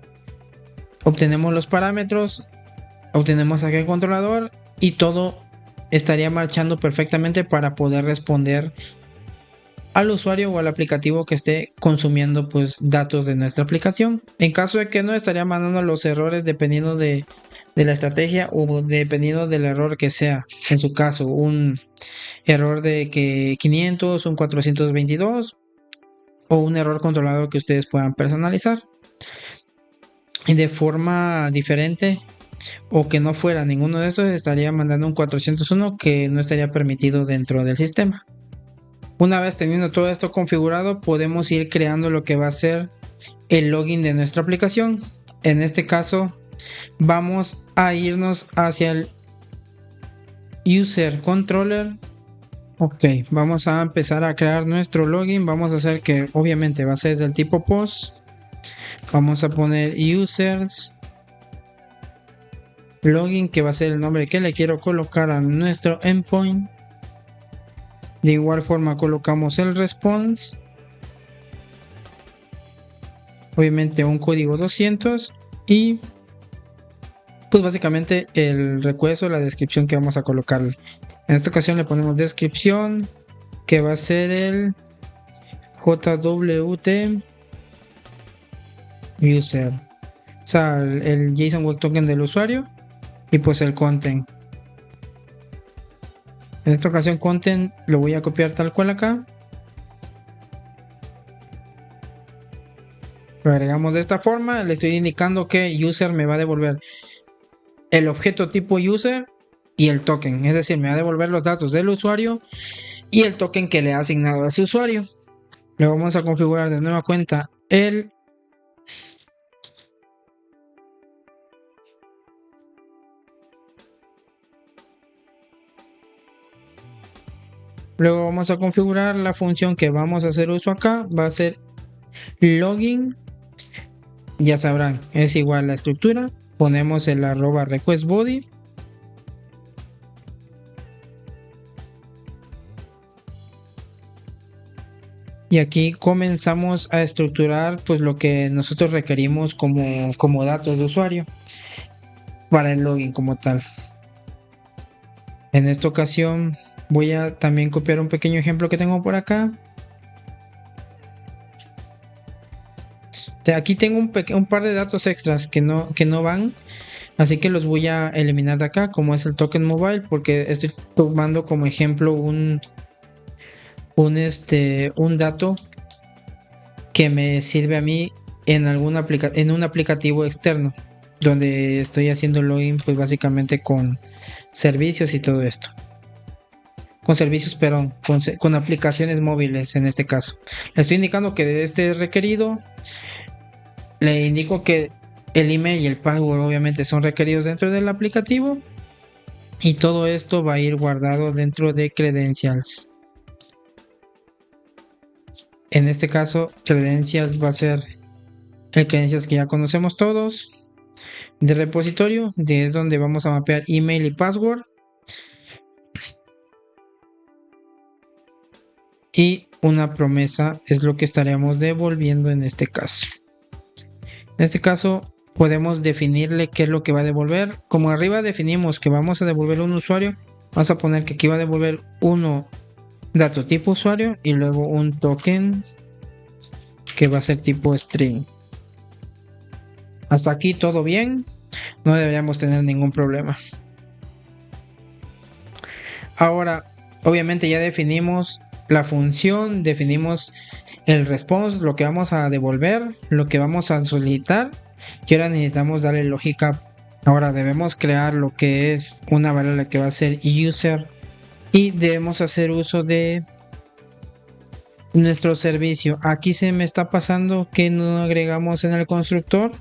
obtenemos los parámetros, obtenemos aquel controlador y todo estaría marchando perfectamente para poder responder al usuario o al aplicativo que esté consumiendo pues datos de nuestra aplicación. En caso de que no, estaría mandando los errores dependiendo de la estrategia o dependiendo del error que sea. En su caso, un error de que 500, un 422 o un error controlado que ustedes puedan personalizar. Y de forma diferente o que no fuera ninguno de esos, estaría mandando un 401 que no estaría permitido dentro del sistema. Una vez teniendo todo esto configurado, podemos ir creando lo que va a ser el login de nuestra aplicación. En este caso, vamos a irnos hacia el User Controller. Ok, vamos a empezar a crear nuestro login. Vamos a hacer que obviamente va a ser del tipo post. Vamos a poner users login, que va a ser el nombre que le quiero colocar a nuestro endpoint. De igual forma colocamos el response, obviamente un código 200 y pues básicamente el request o la descripción que vamos a colocar. En esta ocasión le ponemos descripción, que va a ser el JWT user, o sea el JSON Web Token del usuario, y pues el content. En esta ocasión content lo voy a copiar tal cual acá. Lo agregamos de esta forma. Le estoy indicando que user me va a devolver el objeto tipo user y el token. Es decir, me va a devolver los datos del usuario y el token que le ha asignado a ese usuario. Luego vamos a configurar de nueva cuenta el Luego vamos a configurar la función que vamos a hacer uso acá. Va a ser login. Ya sabrán, es igual la estructura. Ponemos el @request body. Y aquí comenzamos a estructurar pues lo que nosotros requerimos como datos de usuario para el login como tal. En esta ocasión voy a también copiar un pequeño ejemplo que tengo por acá. Aquí tengo un par de datos extras que no van, así que los voy a eliminar de acá, como es el token mobile, porque estoy tomando como ejemplo un dato que me sirve a mí en un aplicativo externo, donde estoy haciendo login pues básicamente con servicios y todo esto. Con servicios, perdón, con aplicaciones móviles en este caso. Le estoy indicando que este es requerido. Le indico que el email y el password obviamente son requeridos dentro del aplicativo. Y todo esto va a ir guardado dentro de credentials. En este caso, credentials va a ser el credentials que ya conocemos todos. De repositorio, es donde vamos a mapear email y password. Y una promesa es lo que estaremos devolviendo en este caso. En este caso podemos definirle qué es lo que va a devolver. Como arriba definimos que vamos a devolver un usuario, vamos a poner que aquí va a devolver uno dato tipo usuario y luego un token que va a ser tipo string. Hasta aquí todo bien, no deberíamos tener ningún problema. Ahora, obviamente ya definimos la función, definimos el response, lo que vamos a devolver, lo que vamos a solicitar Y ahora necesitamos darle lógica. Ahora debemos crear lo que es una variable que va a ser user y debemos hacer uso de nuestro servicio. Aquí se me está pasando que no agregamos en el constructor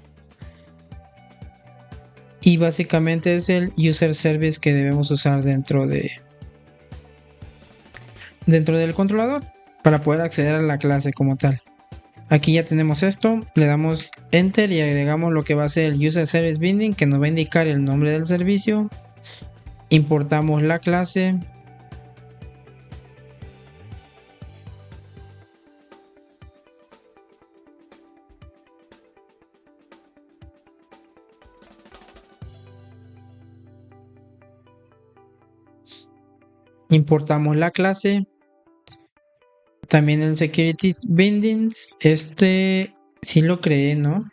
y básicamente es el user service que debemos usar dentro del controlador para poder acceder a la clase como tal. Aquí ya tenemos esto, le damos enter y agregamos lo que va a ser el user service binding, que nos va a indicar el nombre del servicio. Importamos la clase. Importamos la clase. También el security bindings. Este sí lo creé, ¿no?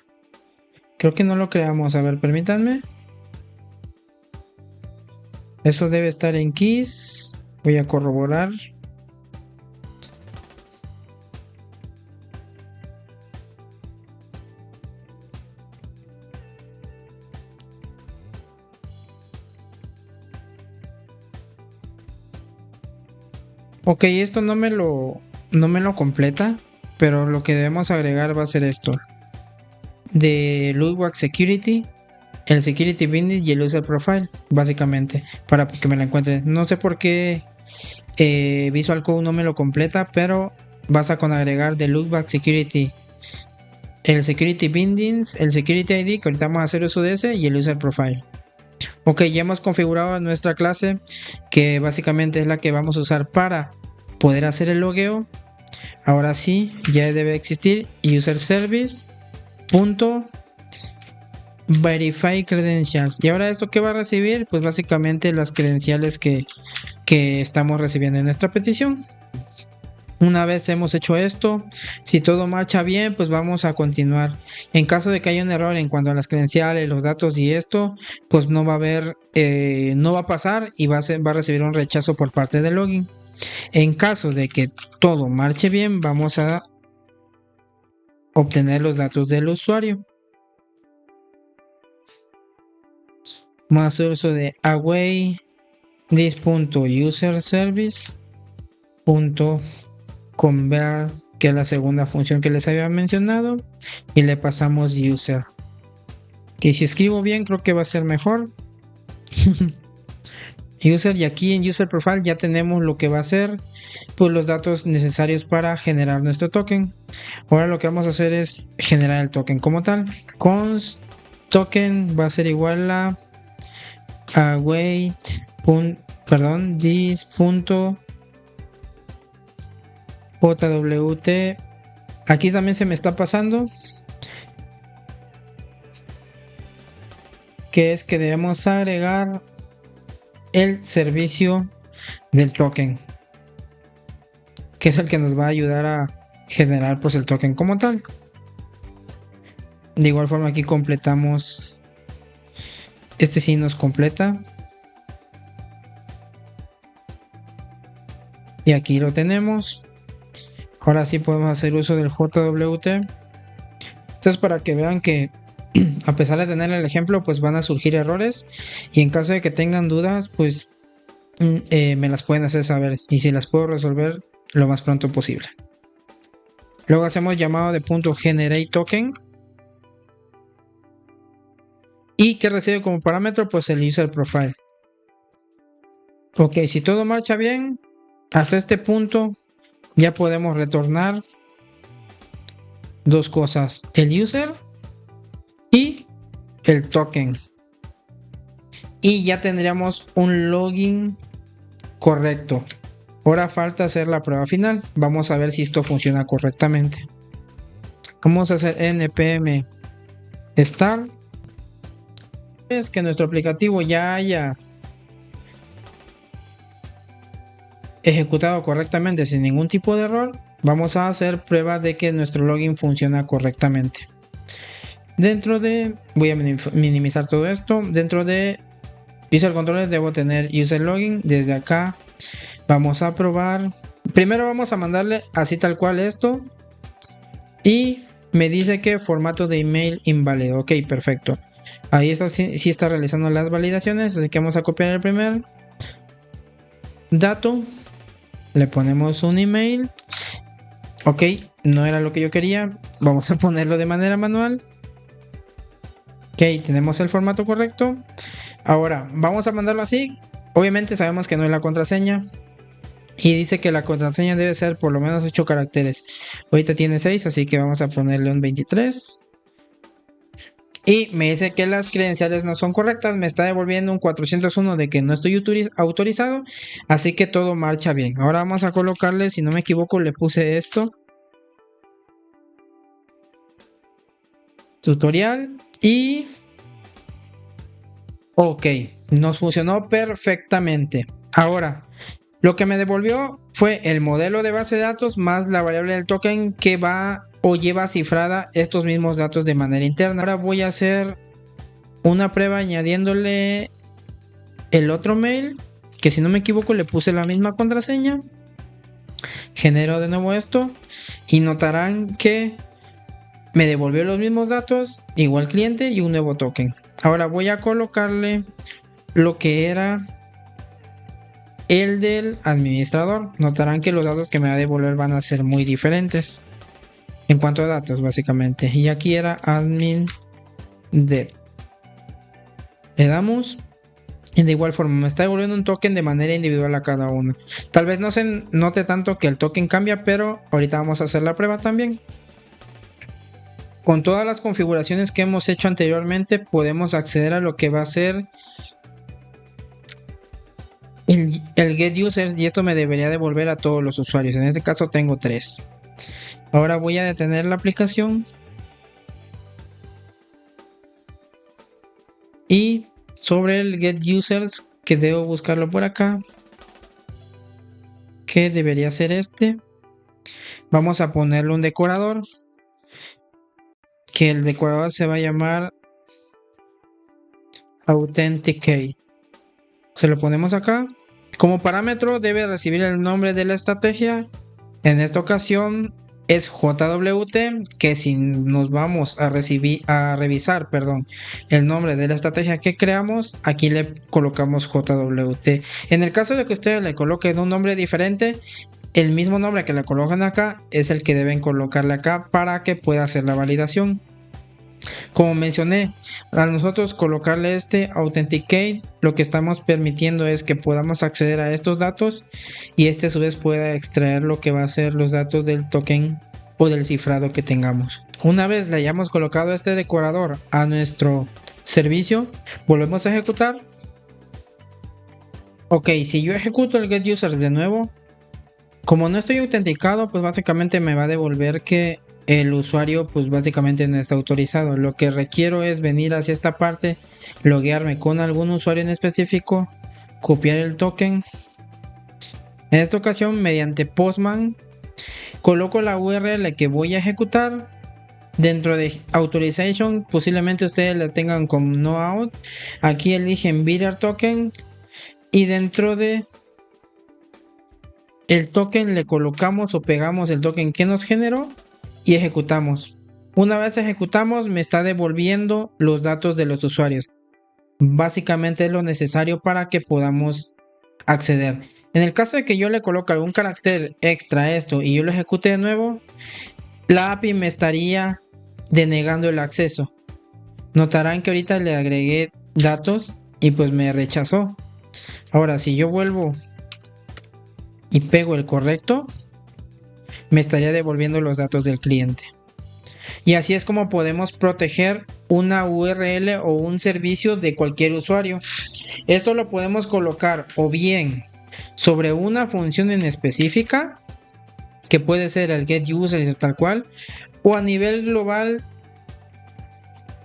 Creo que no lo creamos. A ver, permítanme. Eso debe estar en keys. Voy a corroborar. Ok, esto no me lo completa, pero lo que debemos agregar va a ser esto. De Loopback Security, el Security Binding y el User Profile, básicamente, para que me la encuentre. No sé por qué Visual Code no me lo completa, pero basta con agregar de Loopback Security, el Security Bindings, el Security ID, que ahorita vamos a hacer uso de ese, y el User Profile. Ok, ya hemos configurado nuestra clase, que básicamente es la que vamos a usar para poder hacer el logueo. Ahora sí, ya debe existir user service verify credentials. Y ahora esto que va a recibir, pues básicamente las credenciales que estamos recibiendo en nuestra petición. Una vez hemos hecho esto, si todo marcha bien, pues vamos a continuar. En caso de que haya un error en cuanto a las credenciales, los datos y esto, pues no va a haber, no va a pasar y va a recibir un rechazo por parte del login. En caso de que todo marche bien, vamos a obtener los datos del usuario. Vamos a hacer uso de away this.userService.convert, que es la segunda función que les había mencionado, y le pasamos user. Que si escribo bien creo que va a ser mejor. User, y aquí en user profile ya tenemos lo que va a ser, pues los datos necesarios para generar nuestro token. Ahora lo que vamos a hacer es generar el token como tal. Const token va a ser igual a await this.jwt. Aquí también se me está pasando que es que debemos agregar el servicio del token, que es el que nos va a ayudar a generar pues el token como tal. De igual forma aquí completamos, este sí nos completa, y aquí lo tenemos. Ahora sí podemos hacer uso del JWT. Esto es para que vean que a pesar de tener el ejemplo, pues van a surgir errores, y en caso de que tengan dudas, pues me las pueden hacer saber, y si las puedo resolver lo más pronto posible. Luego hacemos llamado de .generate token, y que recibe como parámetro pues el user profile. Ok, si todo marcha bien, hasta este punto ya podemos retornar dos cosas: el user y el token, y ya tendríamos un login correcto. Ahora falta hacer la prueba final. Vamos a ver si esto funciona correctamente. Vamos a hacer npm start. Es que nuestro aplicativo ya haya ejecutado correctamente sin ningún tipo de error. Vamos a hacer prueba de que nuestro login funciona correctamente. Dentro de, voy a minimizar todo esto. Dentro de user controller debo tener user login. Desde acá vamos a probar. Primero vamos a mandarle así tal cual esto, y me dice que formato de email inválido. Ok, perfecto. Ahí está, sí está realizando las validaciones, así que vamos a copiar el primer dato. Le ponemos un email. Ok, no era lo que yo quería. Vamos a ponerlo de manera manual. Ok, tenemos el formato correcto. Ahora, vamos a mandarlo así. Obviamente sabemos que no es la contraseña. Y dice que la contraseña debe ser por lo menos 8 caracteres. Ahorita tiene 6, así que vamos a ponerle un 23. Y me dice que las credenciales no son correctas. Me está devolviendo un 401 de que no estoy autorizado. Así que todo marcha bien. Ahora vamos a colocarle, si no me equivoco, le puse esto. Tutorial. Y... ok, nos funcionó perfectamente. Ahora, lo que me devolvió fue el modelo de base de datos más la variable del token que va o lleva cifrada estos mismos datos de manera interna. Ahora voy a hacer una prueba añadiéndole el otro mail, que si no me equivoco le puse la misma contraseña. Genero de nuevo esto y notarán que me devolvió los mismos datos, igual cliente y un nuevo token. Ahora voy a colocarle lo que era el del administrador. Notarán que los datos que me va a devolver van a ser muy diferentes en cuanto a datos, básicamente. Y aquí era admin dev. Le damos y de igual forma me está devolviendo un token de manera individual a cada uno. Tal vez no se note tanto que el token cambia, pero ahorita vamos a hacer la prueba también. Con todas las configuraciones que hemos hecho anteriormente podemos acceder a lo que va a ser el get users, y esto me debería devolver a todos los usuarios. En este caso tengo 3. Ahora voy a detener la aplicación y sobre el get users, que debo buscarlo por acá, que debería ser este, vamos a ponerle un decorador, que el decorador se va a llamar Authenticate. Se lo ponemos acá. Como parámetro debe recibir el nombre de la estrategia. En esta ocasión es JWT, que si nos vamos a revisar, el nombre de la estrategia que creamos, aquí le colocamos JWT. En el caso de que ustedes le coloquen un nombre diferente, el mismo nombre que le colocan acá es el que deben colocarle acá para que pueda hacer la validación. Como mencioné, a nosotros colocarle este Authenticate, lo que estamos permitiendo es que podamos acceder a estos datos y este a su vez pueda extraer lo que va a ser los datos del token o del cifrado que tengamos. Una vez le hayamos colocado este decorador a nuestro servicio, volvemos a ejecutar. Ok, si yo ejecuto el get users de nuevo, como no estoy autenticado, pues básicamente me va a devolver que el usuario pues básicamente no está autorizado. Lo que requiero es venir hacia esta parte, loguearme con algún usuario en específico, copiar el token. En esta ocasión, mediante Postman, coloco la URL que voy a ejecutar. Dentro de Authorization, posiblemente ustedes la tengan con No Out. Aquí eligen Bidder Token y dentro de el token le colocamos o pegamos el token que nos generó y ejecutamos. Una vez ejecutamos, me está devolviendo los datos de los usuarios. Básicamente es lo necesario para que podamos acceder. En el caso de que yo le coloque algún carácter extra a esto y yo lo ejecute de nuevo, la API me estaría denegando el acceso. Notarán que ahorita le agregué datos y pues me rechazó. Ahora si yo vuelvo y pego el correcto, me estaría devolviendo los datos del cliente. Y así es como podemos proteger una URL o un servicio de cualquier usuario. Esto lo podemos colocar o bien sobre una función en específica, que puede ser el get user tal cual, o a nivel global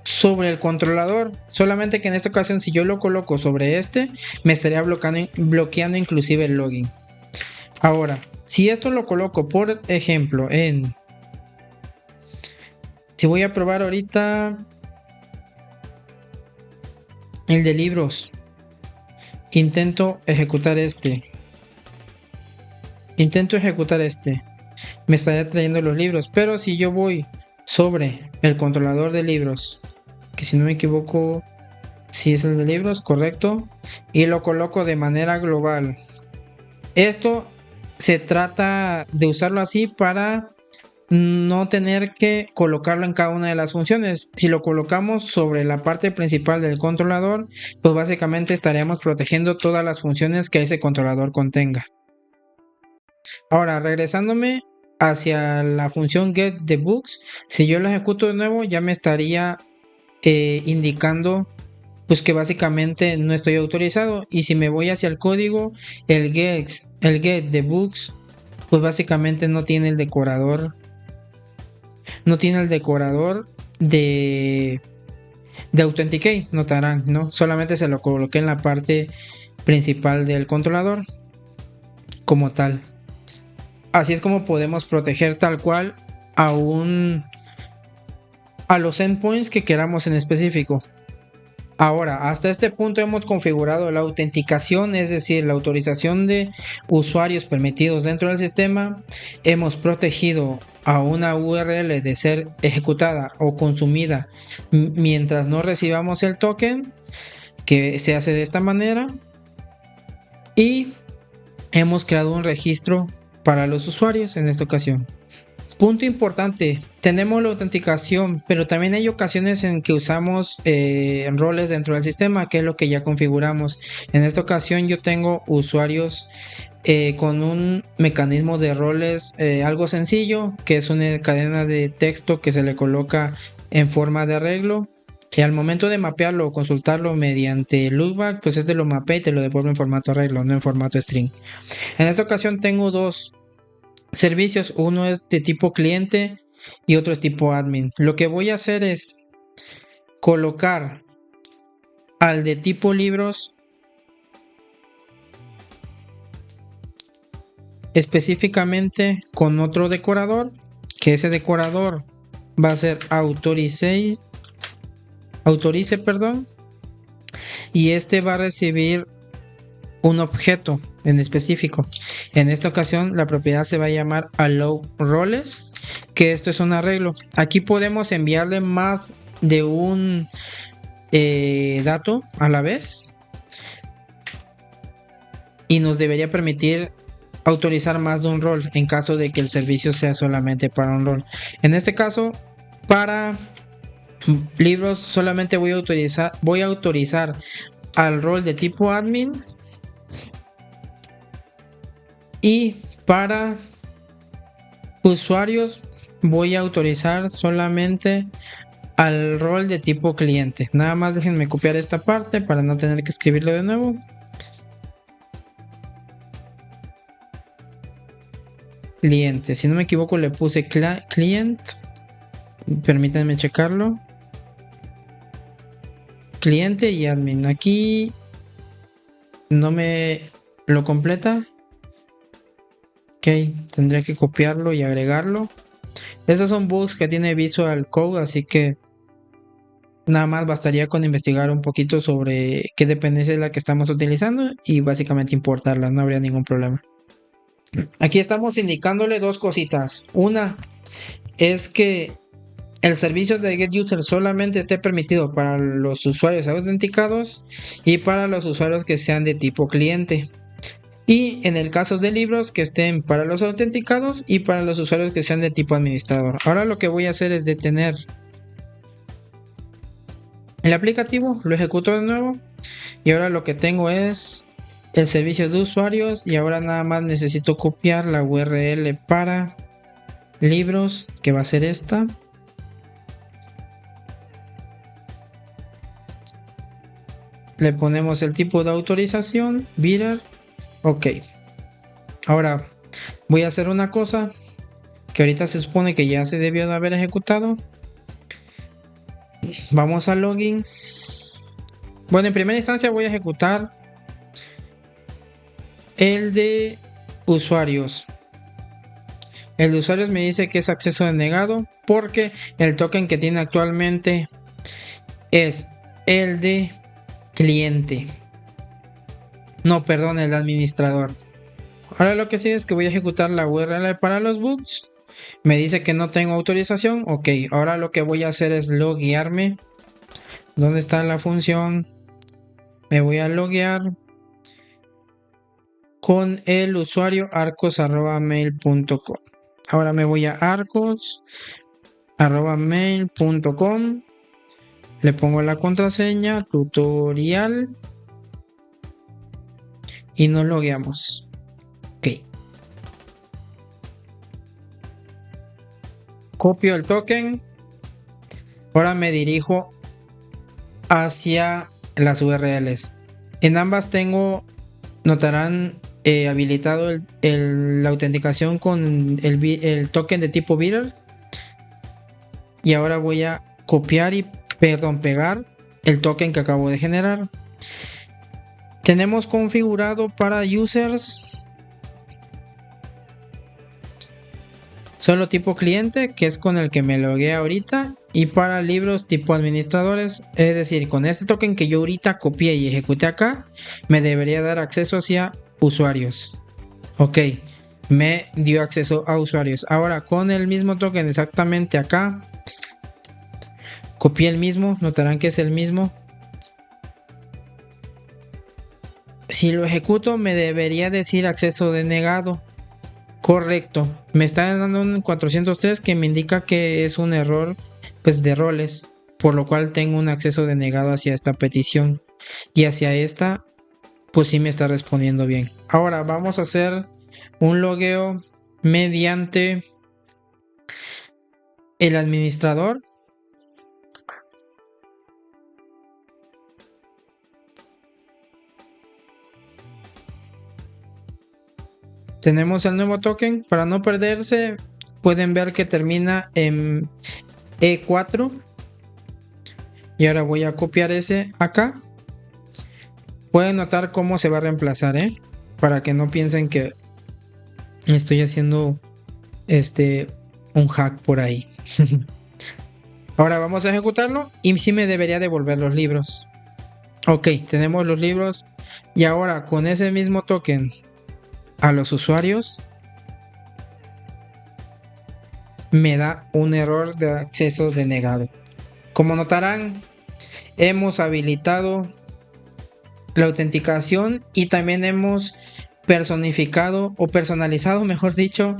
sobre el controlador. Solamente que en esta ocasión, si yo lo coloco sobre este, me estaría bloqueando inclusive el login. Ahora, si esto lo coloco, por ejemplo, si voy a probar ahorita el de libros, intento ejecutar este, me estaría trayendo los libros. Pero si yo voy sobre el controlador de libros, que si no me equivoco, si es el de libros, correcto, y lo coloco de manera global. Esto se trata de usarlo así para no tener que colocarlo en cada una de las funciones. Si lo colocamos sobre la parte principal del controlador, pues básicamente estaríamos protegiendo todas las funciones que ese controlador contenga. Ahora, regresándome hacia la función getDebooks, si yo la ejecuto de nuevo, ya me estaría indicando pues que básicamente no estoy autorizado. Y si me voy hacia el código, el getDebooks pues básicamente no tiene el decorador de Authenticate, notarán, ¿no? Solamente se lo coloqué en la parte principal del controlador como tal. Así es como podemos proteger tal cual a los endpoints que queramos en específico. Ahora, hasta este punto hemos configurado la autenticación, es decir, la autorización de usuarios permitidos dentro del sistema. Hemos protegido a una URL de ser ejecutada o consumida mientras no recibamos el token, que se hace de esta manera. Y hemos creado un registro para los usuarios en esta ocasión. Punto importante, tenemos la autenticación, pero también hay ocasiones en que usamos roles dentro del sistema, que es lo que ya configuramos. En esta ocasión yo tengo usuarios con un mecanismo de roles algo sencillo, que es una cadena de texto que se le coloca en forma de arreglo. Y al momento de mapearlo o consultarlo mediante loopback, pues este lo mapea y te lo devuelve en formato arreglo, no en formato string. En esta ocasión tengo dos servicios, uno es de tipo cliente y otro es tipo admin. Lo que voy a hacer es colocar al de tipo libros específicamente con otro decorador, que ese decorador va a ser autorice, y este va a recibir un objeto en específico. En esta ocasión la propiedad se va a llamar allow roles, que esto es un arreglo. Aquí podemos enviarle más de un dato a la vez y nos debería permitir autorizar más de un rol en caso de que el servicio sea solamente para un rol. En este caso, para libros solamente voy a autorizar al rol de tipo admin, y para usuarios voy a autorizar solamente al rol de tipo cliente. Nada más déjenme copiar esta parte para no tener que escribirlo de nuevo. Cliente, si no me equivoco le puse client, permítanme checarlo. Cliente y admin, aquí no me lo completa. Ok, tendría que copiarlo y agregarlo. Esos son bugs que tiene Visual Code, así que nada más bastaría con investigar un poquito sobre qué dependencia es la que estamos utilizando y básicamente importarla, no habría ningún problema. Aquí estamos indicándole dos cositas. Una es que el servicio de GetUser solamente esté permitido para los usuarios autenticados y para los usuarios que sean de tipo cliente. Y en el caso de libros, que estén para los autenticados y para los usuarios que sean de tipo administrador. Ahora lo que voy a hacer es detener el aplicativo, lo ejecuto de nuevo y ahora lo que tengo es el servicio de usuarios y ahora nada más necesito copiar la URL para libros, que va a ser esta. Le ponemos el tipo de autorización, bidder. Ok. Ahora voy a hacer una cosa que ahorita se supone que ya se debió de haber ejecutado. Vamos a login. Bueno, en primera instancia voy a ejecutar el de usuarios. El de usuarios me dice que es acceso denegado porque el token que tiene actualmente es el de cliente. No, perdón, el administrador. Ahora lo que sigue es que voy a ejecutar la URL para los bugs Me dice que no tengo autorización. Ok, ahora lo que voy a hacer es loguearme. ¿Dónde está la función? Me voy a loguear con el usuario arcos@mail.com. Ahora me voy a arcos@mail.com. Le pongo la contraseña, tutorial. Y nos logueamos. Ok. Copio el token. Ahora me dirijo hacia las URLs. En ambas tengo, notarán, habilitado la autenticación con el token de tipo Bearer. Y ahora voy a copiar y pegar el token que acabo de generar. Tenemos configurado para users solo tipo cliente, que es con el que me logué ahorita, y para libros tipo administradores, es decir, con este token que yo ahorita copié y ejecuté acá, me debería dar acceso hacia usuarios. Ok, me dio acceso a usuarios. Ahora con el mismo token exactamente acá, copié el mismo, notarán que es el mismo. Si lo ejecuto me debería decir acceso denegado. Correcto, me está dando un 403 que me indica que es un error, pues, de roles, por lo cual tengo un acceso denegado hacia esta petición, y hacia esta pues sí me está respondiendo bien. Ahora vamos a hacer un logueo mediante el administrador. Tenemos el nuevo token. Para no perderse, pueden ver que termina en E4. Y ahora voy a copiar ese acá. Pueden notar cómo se va a reemplazar, para que no piensen que estoy haciendo un hack por ahí. Ahora vamos a ejecutarlo y sí me debería devolver los libros. Ok, tenemos los libros. Y ahora con ese mismo token a los usuarios, me da un error de acceso denegado. Como notarán, hemos habilitado la autenticación y también hemos personificado o personalizado, mejor dicho,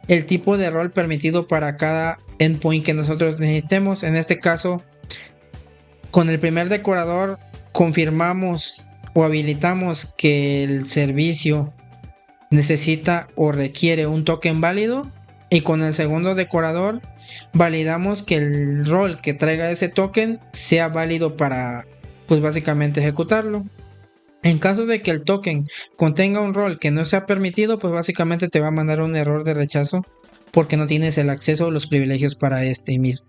el tipo de rol permitido para cada endpoint que nosotros necesitemos. En este caso, con el primer decorador confirmamos o habilitamos que el servicio necesita o requiere un token válido, y con el segundo decorador validamos que el rol que traiga ese token sea válido para, pues, básicamente ejecutarlo. En caso de que el token contenga un rol que no sea permitido, pues básicamente te va a mandar un error de rechazo porque no tienes el acceso o los privilegios para este mismo.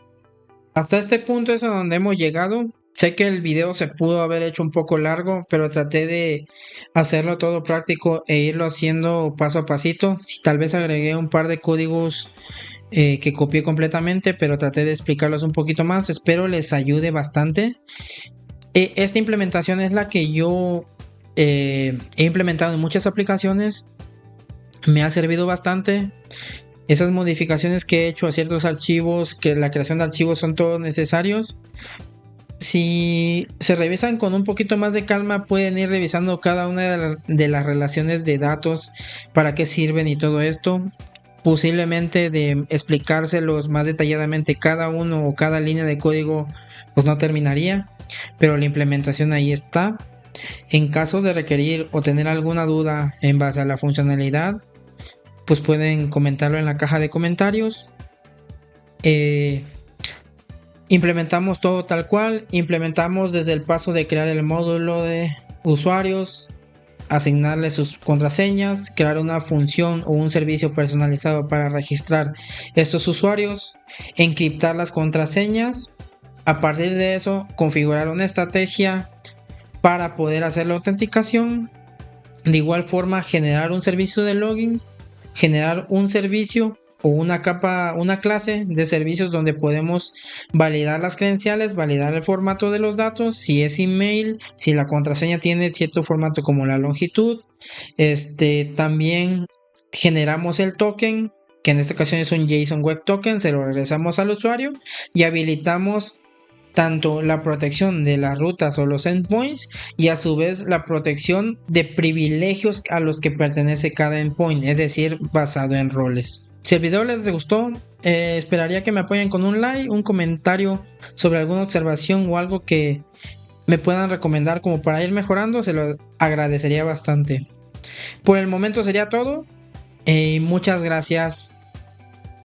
Hasta este punto es a donde hemos llegado. Sé que el video se pudo haber hecho un poco largo, pero traté de hacerlo todo práctico e irlo haciendo paso a pasito. Si tal vez agregué un par de códigos que copié completamente, pero traté de explicarlos un poquito más. Espero les ayude bastante. Esta implementación es la que yo he implementado en muchas aplicaciones. Me ha servido bastante. Esas modificaciones que he hecho a ciertos archivos, que la creación de archivos son todos necesarios. Si se revisan con un poquito más de calma, pueden ir revisando cada una de las relaciones de datos, para qué sirven y todo esto. Posiblemente de explicárselos más detalladamente cada uno o cada línea de código, pues no terminaría, pero la implementación ahí está. En caso de requerir o tener alguna duda en base a la funcionalidad, pues pueden comentarlo en la caja de comentarios. Implementamos todo tal cual. Implementamos desde el paso de crear el módulo de usuarios, asignarle sus contraseñas, crear una función o un servicio personalizado para registrar estos usuarios, encriptar las contraseñas. A partir de eso, configurar una estrategia para poder hacer la autenticación. De igual forma, generar un servicio de login, generar un servicio o una clase de servicios donde podemos validar las credenciales, validar el formato de los datos, si es email, si la contraseña tiene cierto formato como la longitud. También generamos el token que en esta ocasión es un JSON Web Token, se lo regresamos al usuario y habilitamos tanto la protección de las rutas o los endpoints y a su vez la protección de privilegios a los que pertenece cada endpoint, es decir, basado en roles. Si el video les gustó, esperaría que me apoyen con un like, un comentario sobre alguna observación o algo que me puedan recomendar como para ir mejorando, se lo agradecería bastante. Por el momento sería todo. Muchas gracias.